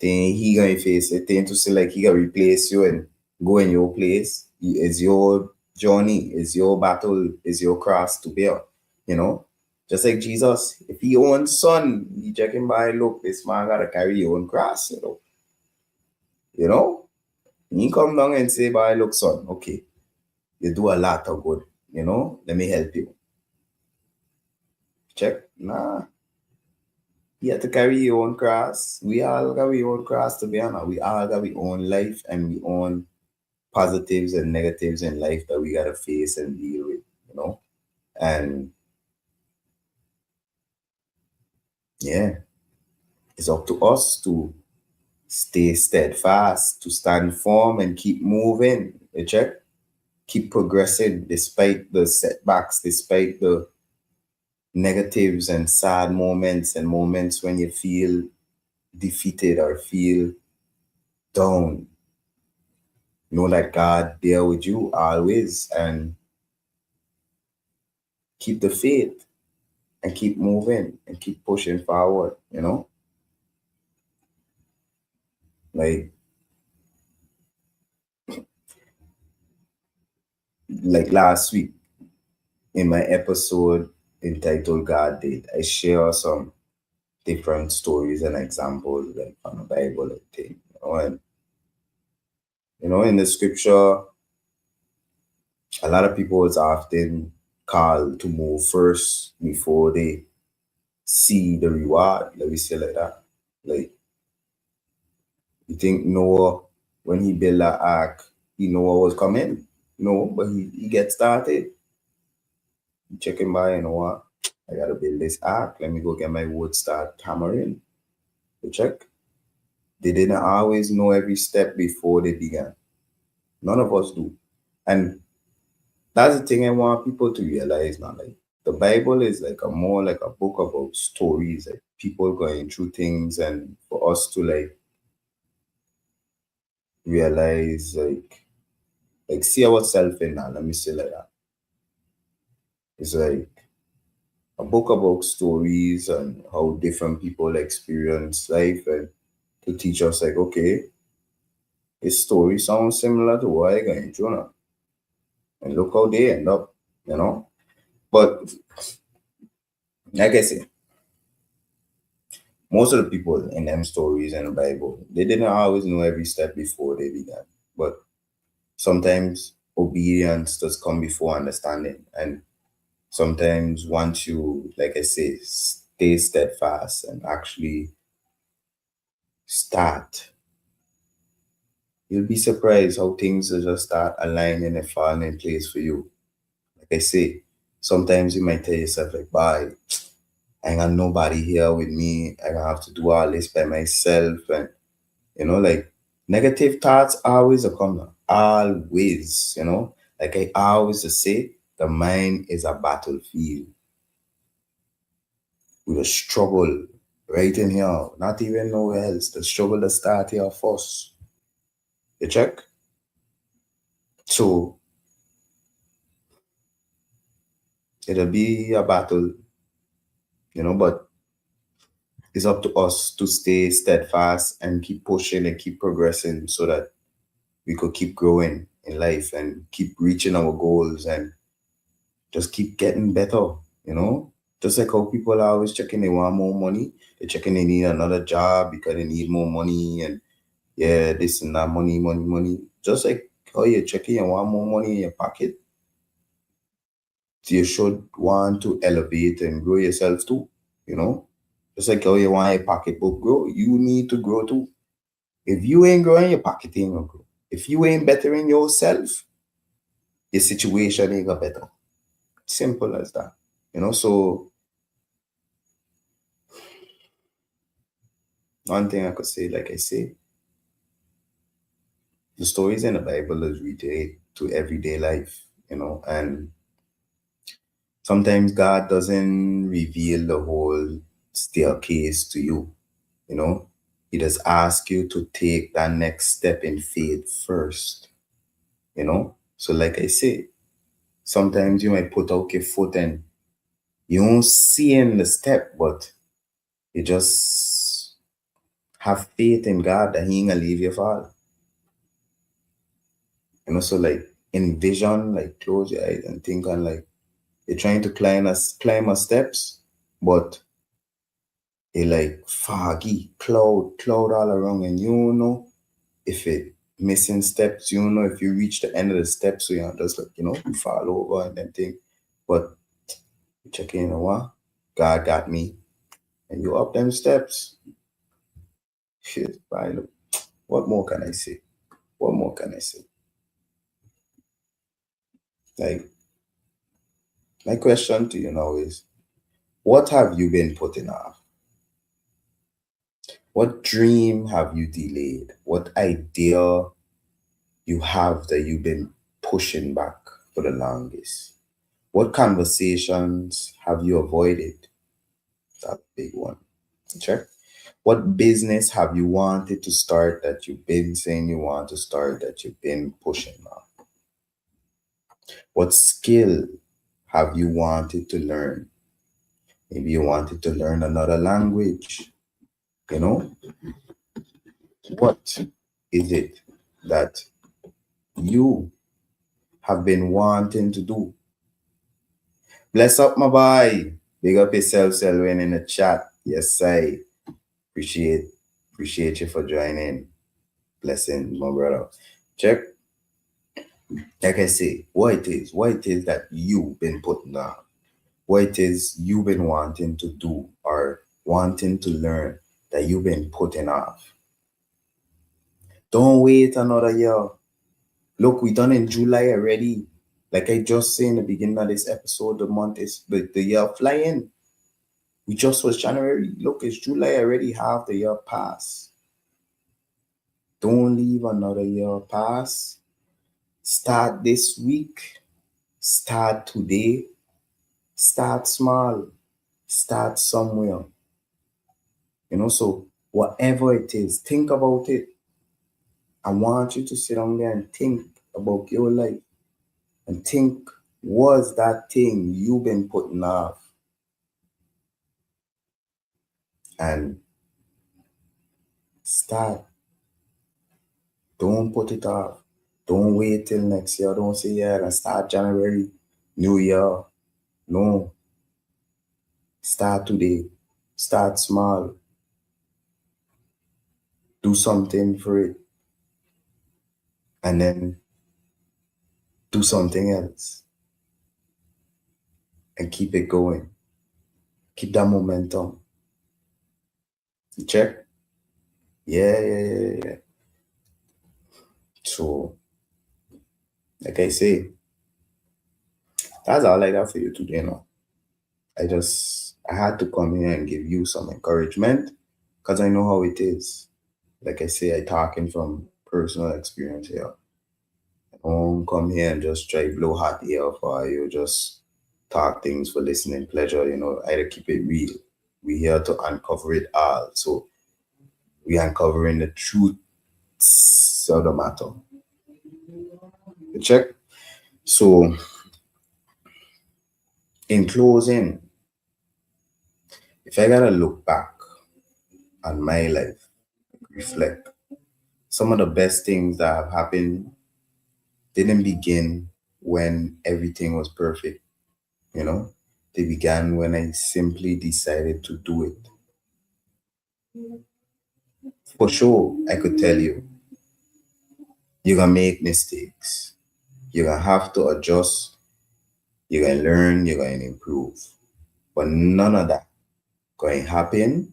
then he gonna face it. Then to say like he gonna replace you and go in your place. It's your journey, it's your battle, it's your cross to bear. You know, just like Jesus, if he own son, he checking by. Look, this man gotta carry your own cross. You know. He come down and say, "By look, son, okay, you do a lot of good. Let me help you." Check, nah. You have to carry your own cross. We all got our own cross to be honest. We all got our own life and we own positives and negatives in life that we gotta face and deal with. And yeah, it's up to us to stay steadfast, to stand firm and keep moving. You check? Keep progressing despite the setbacks, despite the negatives and sad moments and moments when you feel defeated or feel down. Know that God there with you always and keep the faith and keep moving and keep pushing forward. Like last week in my episode entitled God Did, I share some different stories and examples like from the Bible and thing. And in the scripture, a lot of people is often called to move first before they see the reward. Let me say like that. Like you think Noah, when he built that ark, he know what was coming? No, but he get started. He checking by, you know what? I gotta build this ark. Let me go get my wood, start hammering. You check. They didn't always know every step before they began. None of us do. And that's the thing I want people to realize now. Like the Bible is like a more like a book about stories, like people going through things and for us to like realize like see ourselves in that. Let me say like that. It's like a book about stories and how different people experience life and to teach us like, okay, this story sounds similar to what I going through now. And look how they end up. But like I say, most of the people in them stories in the Bible, they didn't always know every step before they began. But sometimes obedience does come before understanding. And sometimes once you, like I say, stay steadfast and actually start, you'll be surprised how things will just start aligning and falling in place for you. Like I say, sometimes you might tell yourself like, bye, I ain't got nobody here with me. I gonna have to do all this by myself. And like negative thoughts always a come now. Always. Like I always just say, the mind is a battlefield with a struggle. Right in here. Not even nowhere else. The struggle to start here first. You check? So it'll be a battle, but it's up to us to stay steadfast and keep pushing and keep progressing so that we could keep growing in life and keep reaching our goals and just keep getting better, you know? Just like how people are always checking they want more money, they're checking they need another job because they need more money and yeah, this and that money, money, money. Just like how you're checking you want more money in your pocket, you should want to elevate and grow yourself too, you know? Just like how you want your pocketbook grow, you need to grow too. If you ain't growing, your pocket ain't gonna grow. If you ain't bettering yourself, your situation ain't gonna better. Simple as that. So one thing I could say, like I say, the stories in the Bible is relate to everyday life, and sometimes God doesn't reveal the whole staircase to you, you know. He just asks you to take that next step in faith first. So like I say, sometimes you might put out your foot and you won't see in the step, but you just have faith in God that He ain't gonna leave you fall. So like envision, like close your eyes and think on like you're trying to climb a steps, but it like foggy, cloud all around, and you don't know if it missing steps, you don't know if you reach the end of the steps, so you're just like, you fall over and then think, but you check in, what? God got me, and you up them steps. Shit, fine. Look, what more can I say? What more can I say? Like, my question to you now is, what have you been putting off? What dream have you delayed? What idea you have that you've been pushing back for the longest? What conversations have you avoided? That's a big one. Check. What business have you wanted to start that you've been saying you want to start that you've been pushing now? What skill have you wanted to learn? Maybe you wanted to learn another language. You know, what is it that you have been wanting to do? Bless up, my boy. Big up yourself, Selwyn, in the chat. Yes, I appreciate appreciate you for joining. Blessing, my brother. Check. Like I say, what it is that you've been putting down, what it is you've been wanting to do or wanting to learn that you've been putting off. Don't wait another year. Look, we done in July already. Like I just said in the beginning of this episode, the month is the year flying. We just was January. Look, it's July already. Half the year pass. Don't leave another year pass. Start this week. Start today. Start small. Start somewhere. So whatever it is, think about it. I want you to sit down there and think about your life and think, what's that thing you've been putting off? And start. Don't put it off. Don't wait till next year. Don't say, yeah, and start January, New Year. No. Start today. Start small. Do something for it. And then do something else. And keep it going. Keep that momentum. You check? Yeah. So, like I say, that's all I got for you today now. I had to come here and give you some encouragement because I know how it is. Like I say, I talking from personal experience here. I don't come here and just try blow hot air for you, just talk things for listening pleasure, I keep it real. We're here to uncover it all. So we uncovering the truths of the matter. You check. So in closing, if I gotta look back on my life, reflect, some of the best things that have happened didn't begin when everything was perfect, you know? They began when I simply decided to do it. For sure, I could tell you, you're gonna make mistakes. You're gonna have to adjust. You're gonna learn. You're gonna improve. But none of that going to happen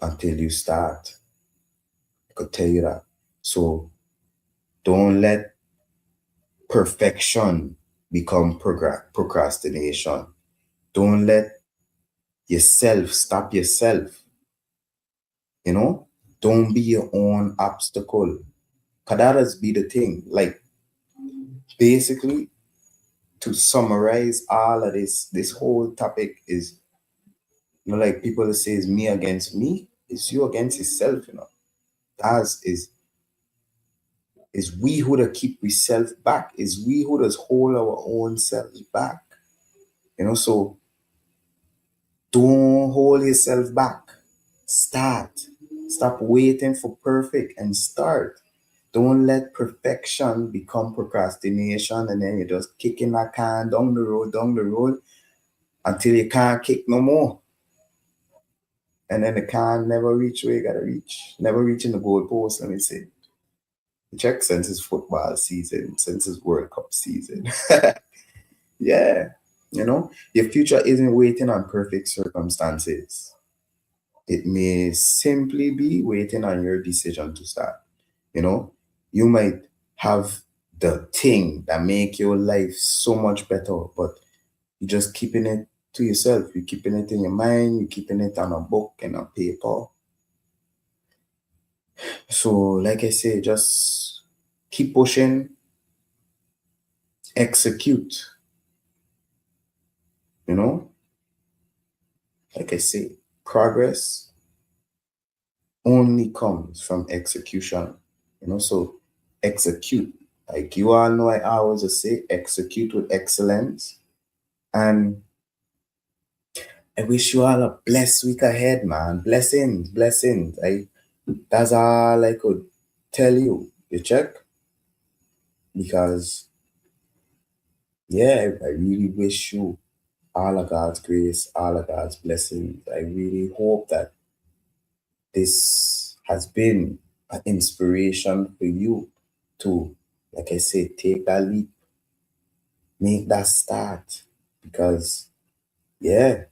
until you start. I could tell you that. So don't let perfection become procrastination. Don't let yourself stop yourself. You know, don't be your own obstacle. Cause that is be the thing. Like basically, to summarize all of this whole topic is, like people say, is me against me. It's you against yourself. That's is we who to keep ourselves back. Is we who does hold our own selves back. So don't hold yourself back. Start. Stop waiting for perfect and start. Don't let perfection become procrastination and then you're just kicking that can down the road until you can't kick no more. And then the can never reach where you gotta reach. Never reaching the goal post, let me say. Check since it's football season, since it's World Cup season. Yeah. Your future isn't waiting on perfect circumstances. It may simply be waiting on your decision to start. You know, you might have the thing that make your life so much better, but you're just keeping it to yourself. You're keeping it in your mind. You're keeping it on a book and a paper. So, like I say, just keep pushing, execute. You know, like I say, progress only comes from execution. So execute. Like you all know, I always say, execute with excellence. And I wish you all a blessed week ahead, man. Blessings, blessings. That's all I could tell you. You check? Because yeah, I really wish you all of God's grace, all of God's blessings. I really hope that this has been an inspiration for you to, like I said, take that leap, make that start. Because yeah,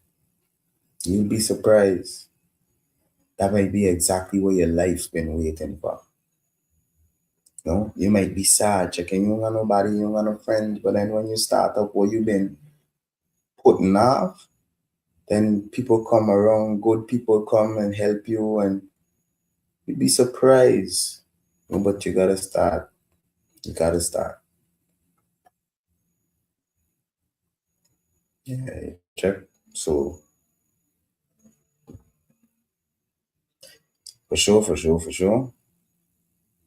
you'll be surprised. That might be exactly what your life's been waiting for. You might be sad, checking you don't got nobody, you don't got no friends, but then when you start up what you've been putting off, then people come around, good people come and help you, and you'd be surprised. But you gotta start. You gotta start. Yeah, check. So for sure, for sure, for sure,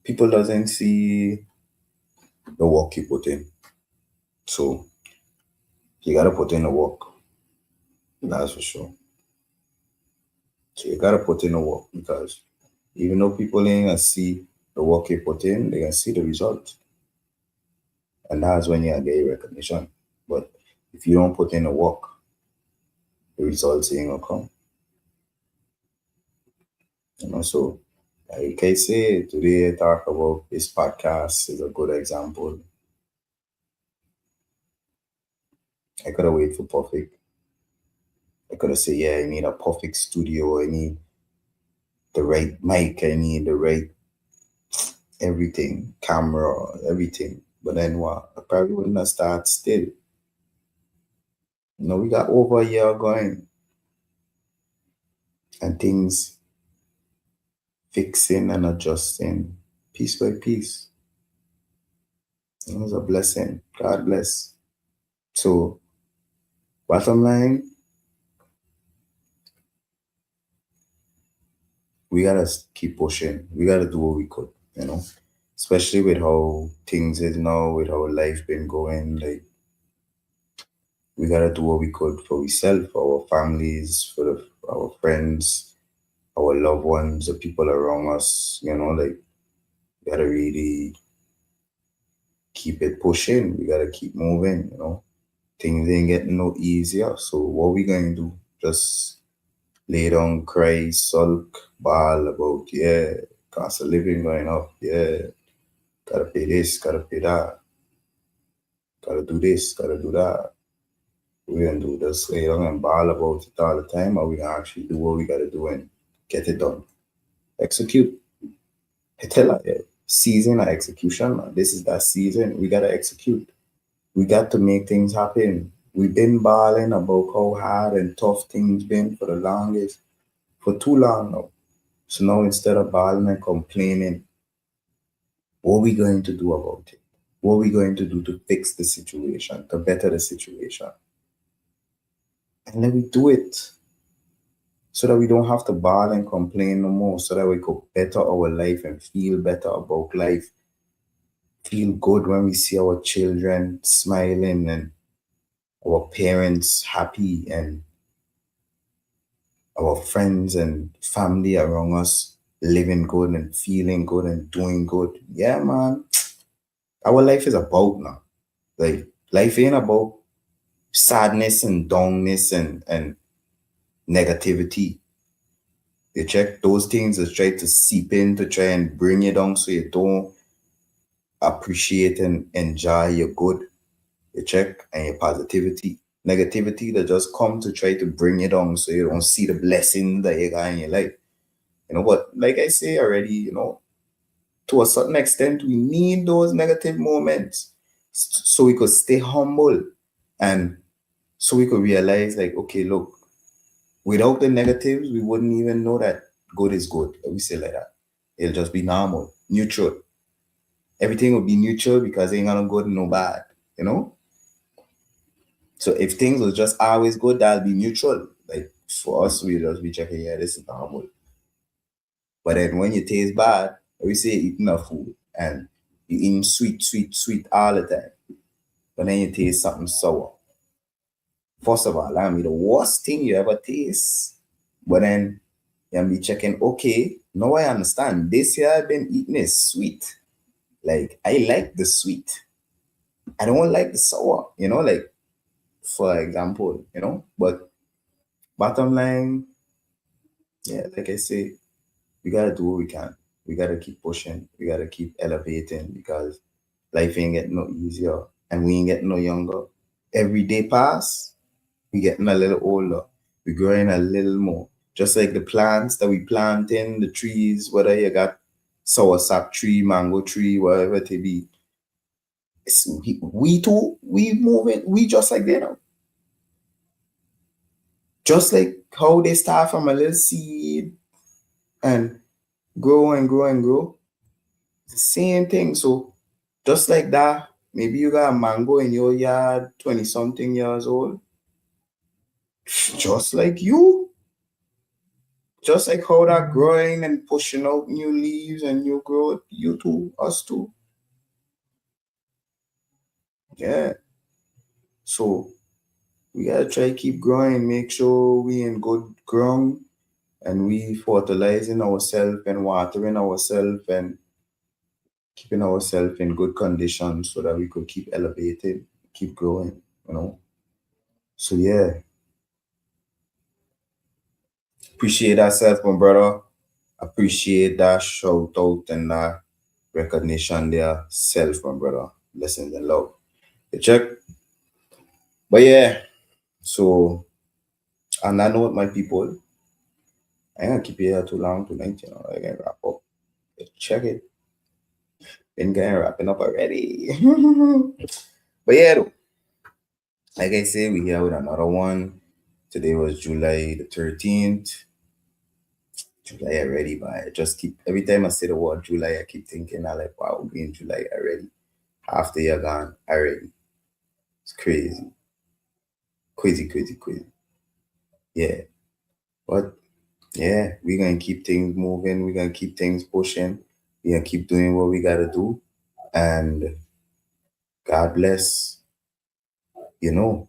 people doesn't see the work you put in. So you gotta put in the work. That's for sure. So you gotta put in the work because even though people ain't gonna see the work you put in, they can see the result. And that's when you get recognition. But if you don't put in the work, the results ain't gonna come. So like I say, today I talk about this podcast is a good example. I could have waited for perfect. I could have said, yeah, I need a perfect studio, I need the right mic, I need the right everything, camera, everything. But then what? I probably wouldn't have started still. We got over a year going and things fixing and adjusting piece by piece. It was a blessing. God bless. So, bottom line, we gotta keep pushing. We gotta do what we could, you know. Especially with how things is now, with how life been going. Like we gotta do what we could for ourselves, for our families, for our friends, our loved ones, the people around us. You know, like we gotta really keep it pushing. We gotta keep moving. You know, things ain't getting no easier. So what we gonna do? Just lay down, cry, sulk, bawl about cost of living going up. Yeah, gotta pay this, gotta pay that, gotta do this, gotta do that. We gonna do this lay down and bawl about it all the time, or we gonna actually do what we gotta do and get it done. Execute. I tell her, season of execution, man. This is that season. We gotta execute. We got to make things happen. We've been bawling about how hard and tough things been for the longest, for too long now. So now instead of bawling and complaining, what are we going to do about it? What are we going to do to fix the situation, to better the situation? And then we do it so that we don't have to bawl and complain no more, so that we could better our life and feel better about life, feel good when we see our children smiling and our parents happy and our friends and family around us living good and feeling good and doing good. Yeah, man. Our life is about now. Like life ain't about sadness and downness and negativity. You check those things that try to seep in to try and bring you down so you don't appreciate and enjoy your good. You check and your positivity. Negativity that just come to try to bring you down so you don't see the blessing that you got in your life. You know, but like I say already, to a certain extent, we need those negative moments so we could stay humble and so we could realize, like, okay, look, without the negatives, we wouldn't even know that good is good. We say like that. It'll just be normal, neutral. Everything will be neutral because ain't got no good and no bad, you know? So if things was just always good, that'll be neutral. Like for us, we just be checking, yeah, this is normal. But then when you taste bad, we say eating a food and you eating sweet, sweet, sweet all the time. But then you taste something sour. First of all, that'll be the worst thing you ever taste. But then you'll be checking, okay, now I understand. This year I've been eating is sweet. Like I like the sweet. I don't like the sour, like for example, But bottom line, yeah, like I say, we gotta do what we can. We gotta keep pushing. We gotta keep elevating because life ain't getting no easier and we ain't getting no younger. Every day pass, we getting a little older. We growing a little more. Just like the plants that we plant in the trees, whether you got soursop tree, mango tree, whatever it be. We too, we moving, we just like they know. Just like how they start from a little seed and grow and grow and grow. It's the same thing. So just like that, maybe you got a mango in your yard, 20 something years old. Just like you. Just like how that growing and pushing out new leaves and new growth, you too, us too. Yeah. So we gotta try keep growing, make sure we in good ground and we fertilizing ourselves and watering ourselves and keeping ourselves in good condition so that we could keep elevating, keep growing. So yeah, appreciate that self, my brother. Appreciate that shout out and that recognition there. Self, my brother. Blessings and love. You check. But yeah, so on that note, my people, I ain't gonna keep you here too long tonight, I can wrap up. Check it. Been getting wrapping up already. But yeah, though, like I say, we here with another one. Today was July the 13th. July already, but I just keep every time I say the word July, I keep thinking I like, wow, we in July already. Half the year gone already. It's crazy. Crazy, crazy, crazy. Yeah. But Yeah, we're gonna keep things moving, we're gonna keep things pushing, we're gonna keep doing what we gotta do. And God bless, you know,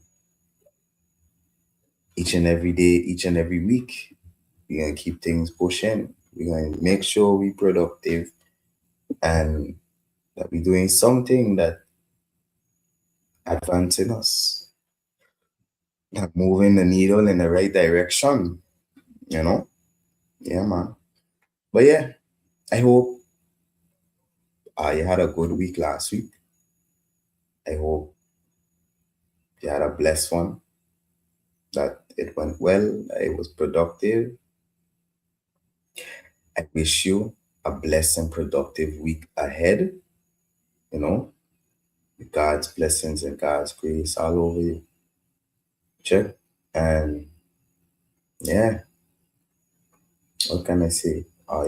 each and every day, each and every week. We're gonna keep things pushing. We're gonna make sure we're productive and that we're doing something that advancing us, that moving the needle in the right direction, you know? Yeah, man. But yeah, I hope you had a good week last week. I hope you had a blessed one, that it went well, that it was productive. I wish you a blessed and productive week ahead, you know, with God's blessings and God's grace all over you. Check. And yeah, what can I say? All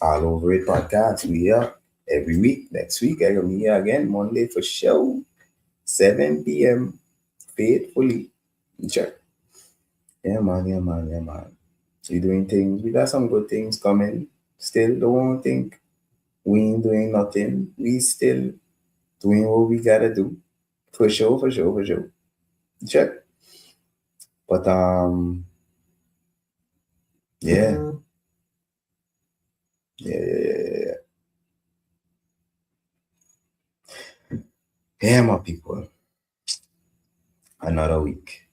over it podcast. We here every week. Next week, I'm gonna be here again, Monday for show, 7 p.m. faithfully. Check. Yeah, man, yeah, man, yeah, man. We doing things. We got some good things coming. Still don't think we ain't doing nothing. We still doing what we gotta do. For sure, for sure, for sure. Check. But yeah, yeah, yeah, yeah, yeah. Yeah, my people. Another week.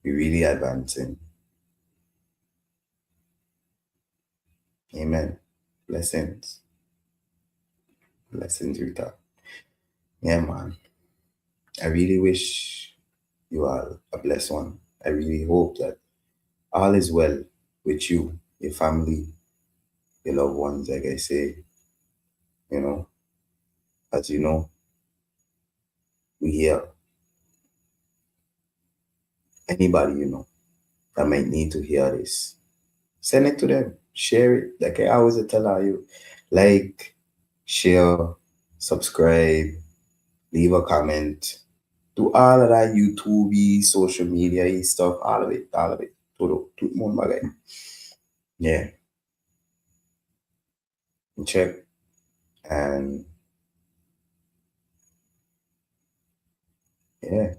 We really advancing. Amen. Blessings. Blessings, Rita. Yeah, man. I really wish you all a blessed one. I really hope that all is well with you, your family, your loved ones, like I say, you know, as you know, we hear anybody you know that might need to hear this. Send it to them. Share it. Like I always tell you, like, share, subscribe, leave a comment. Do all of that YouTube, social media stuff, all of it, all of it. Tout le monde bagay. Yeah, check. And yeah,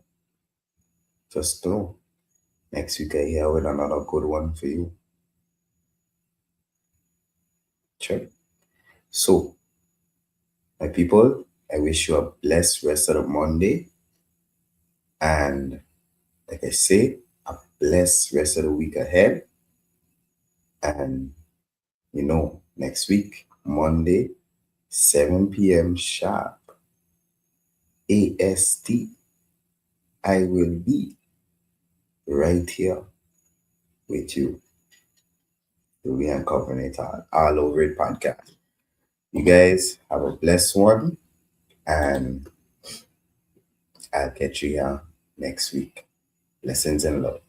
just know next week I here with another good one for you. Check. So, my people, I wish you a blessed rest of the Monday. And like I say, a blessed rest of the week ahead. And next week, Monday, 7 p.m. sharp, AST, I will be right here with you. We'll be uncovering it all over it podcast. You guys have a blessed one, and I'll catch you here next week. Blessings and love.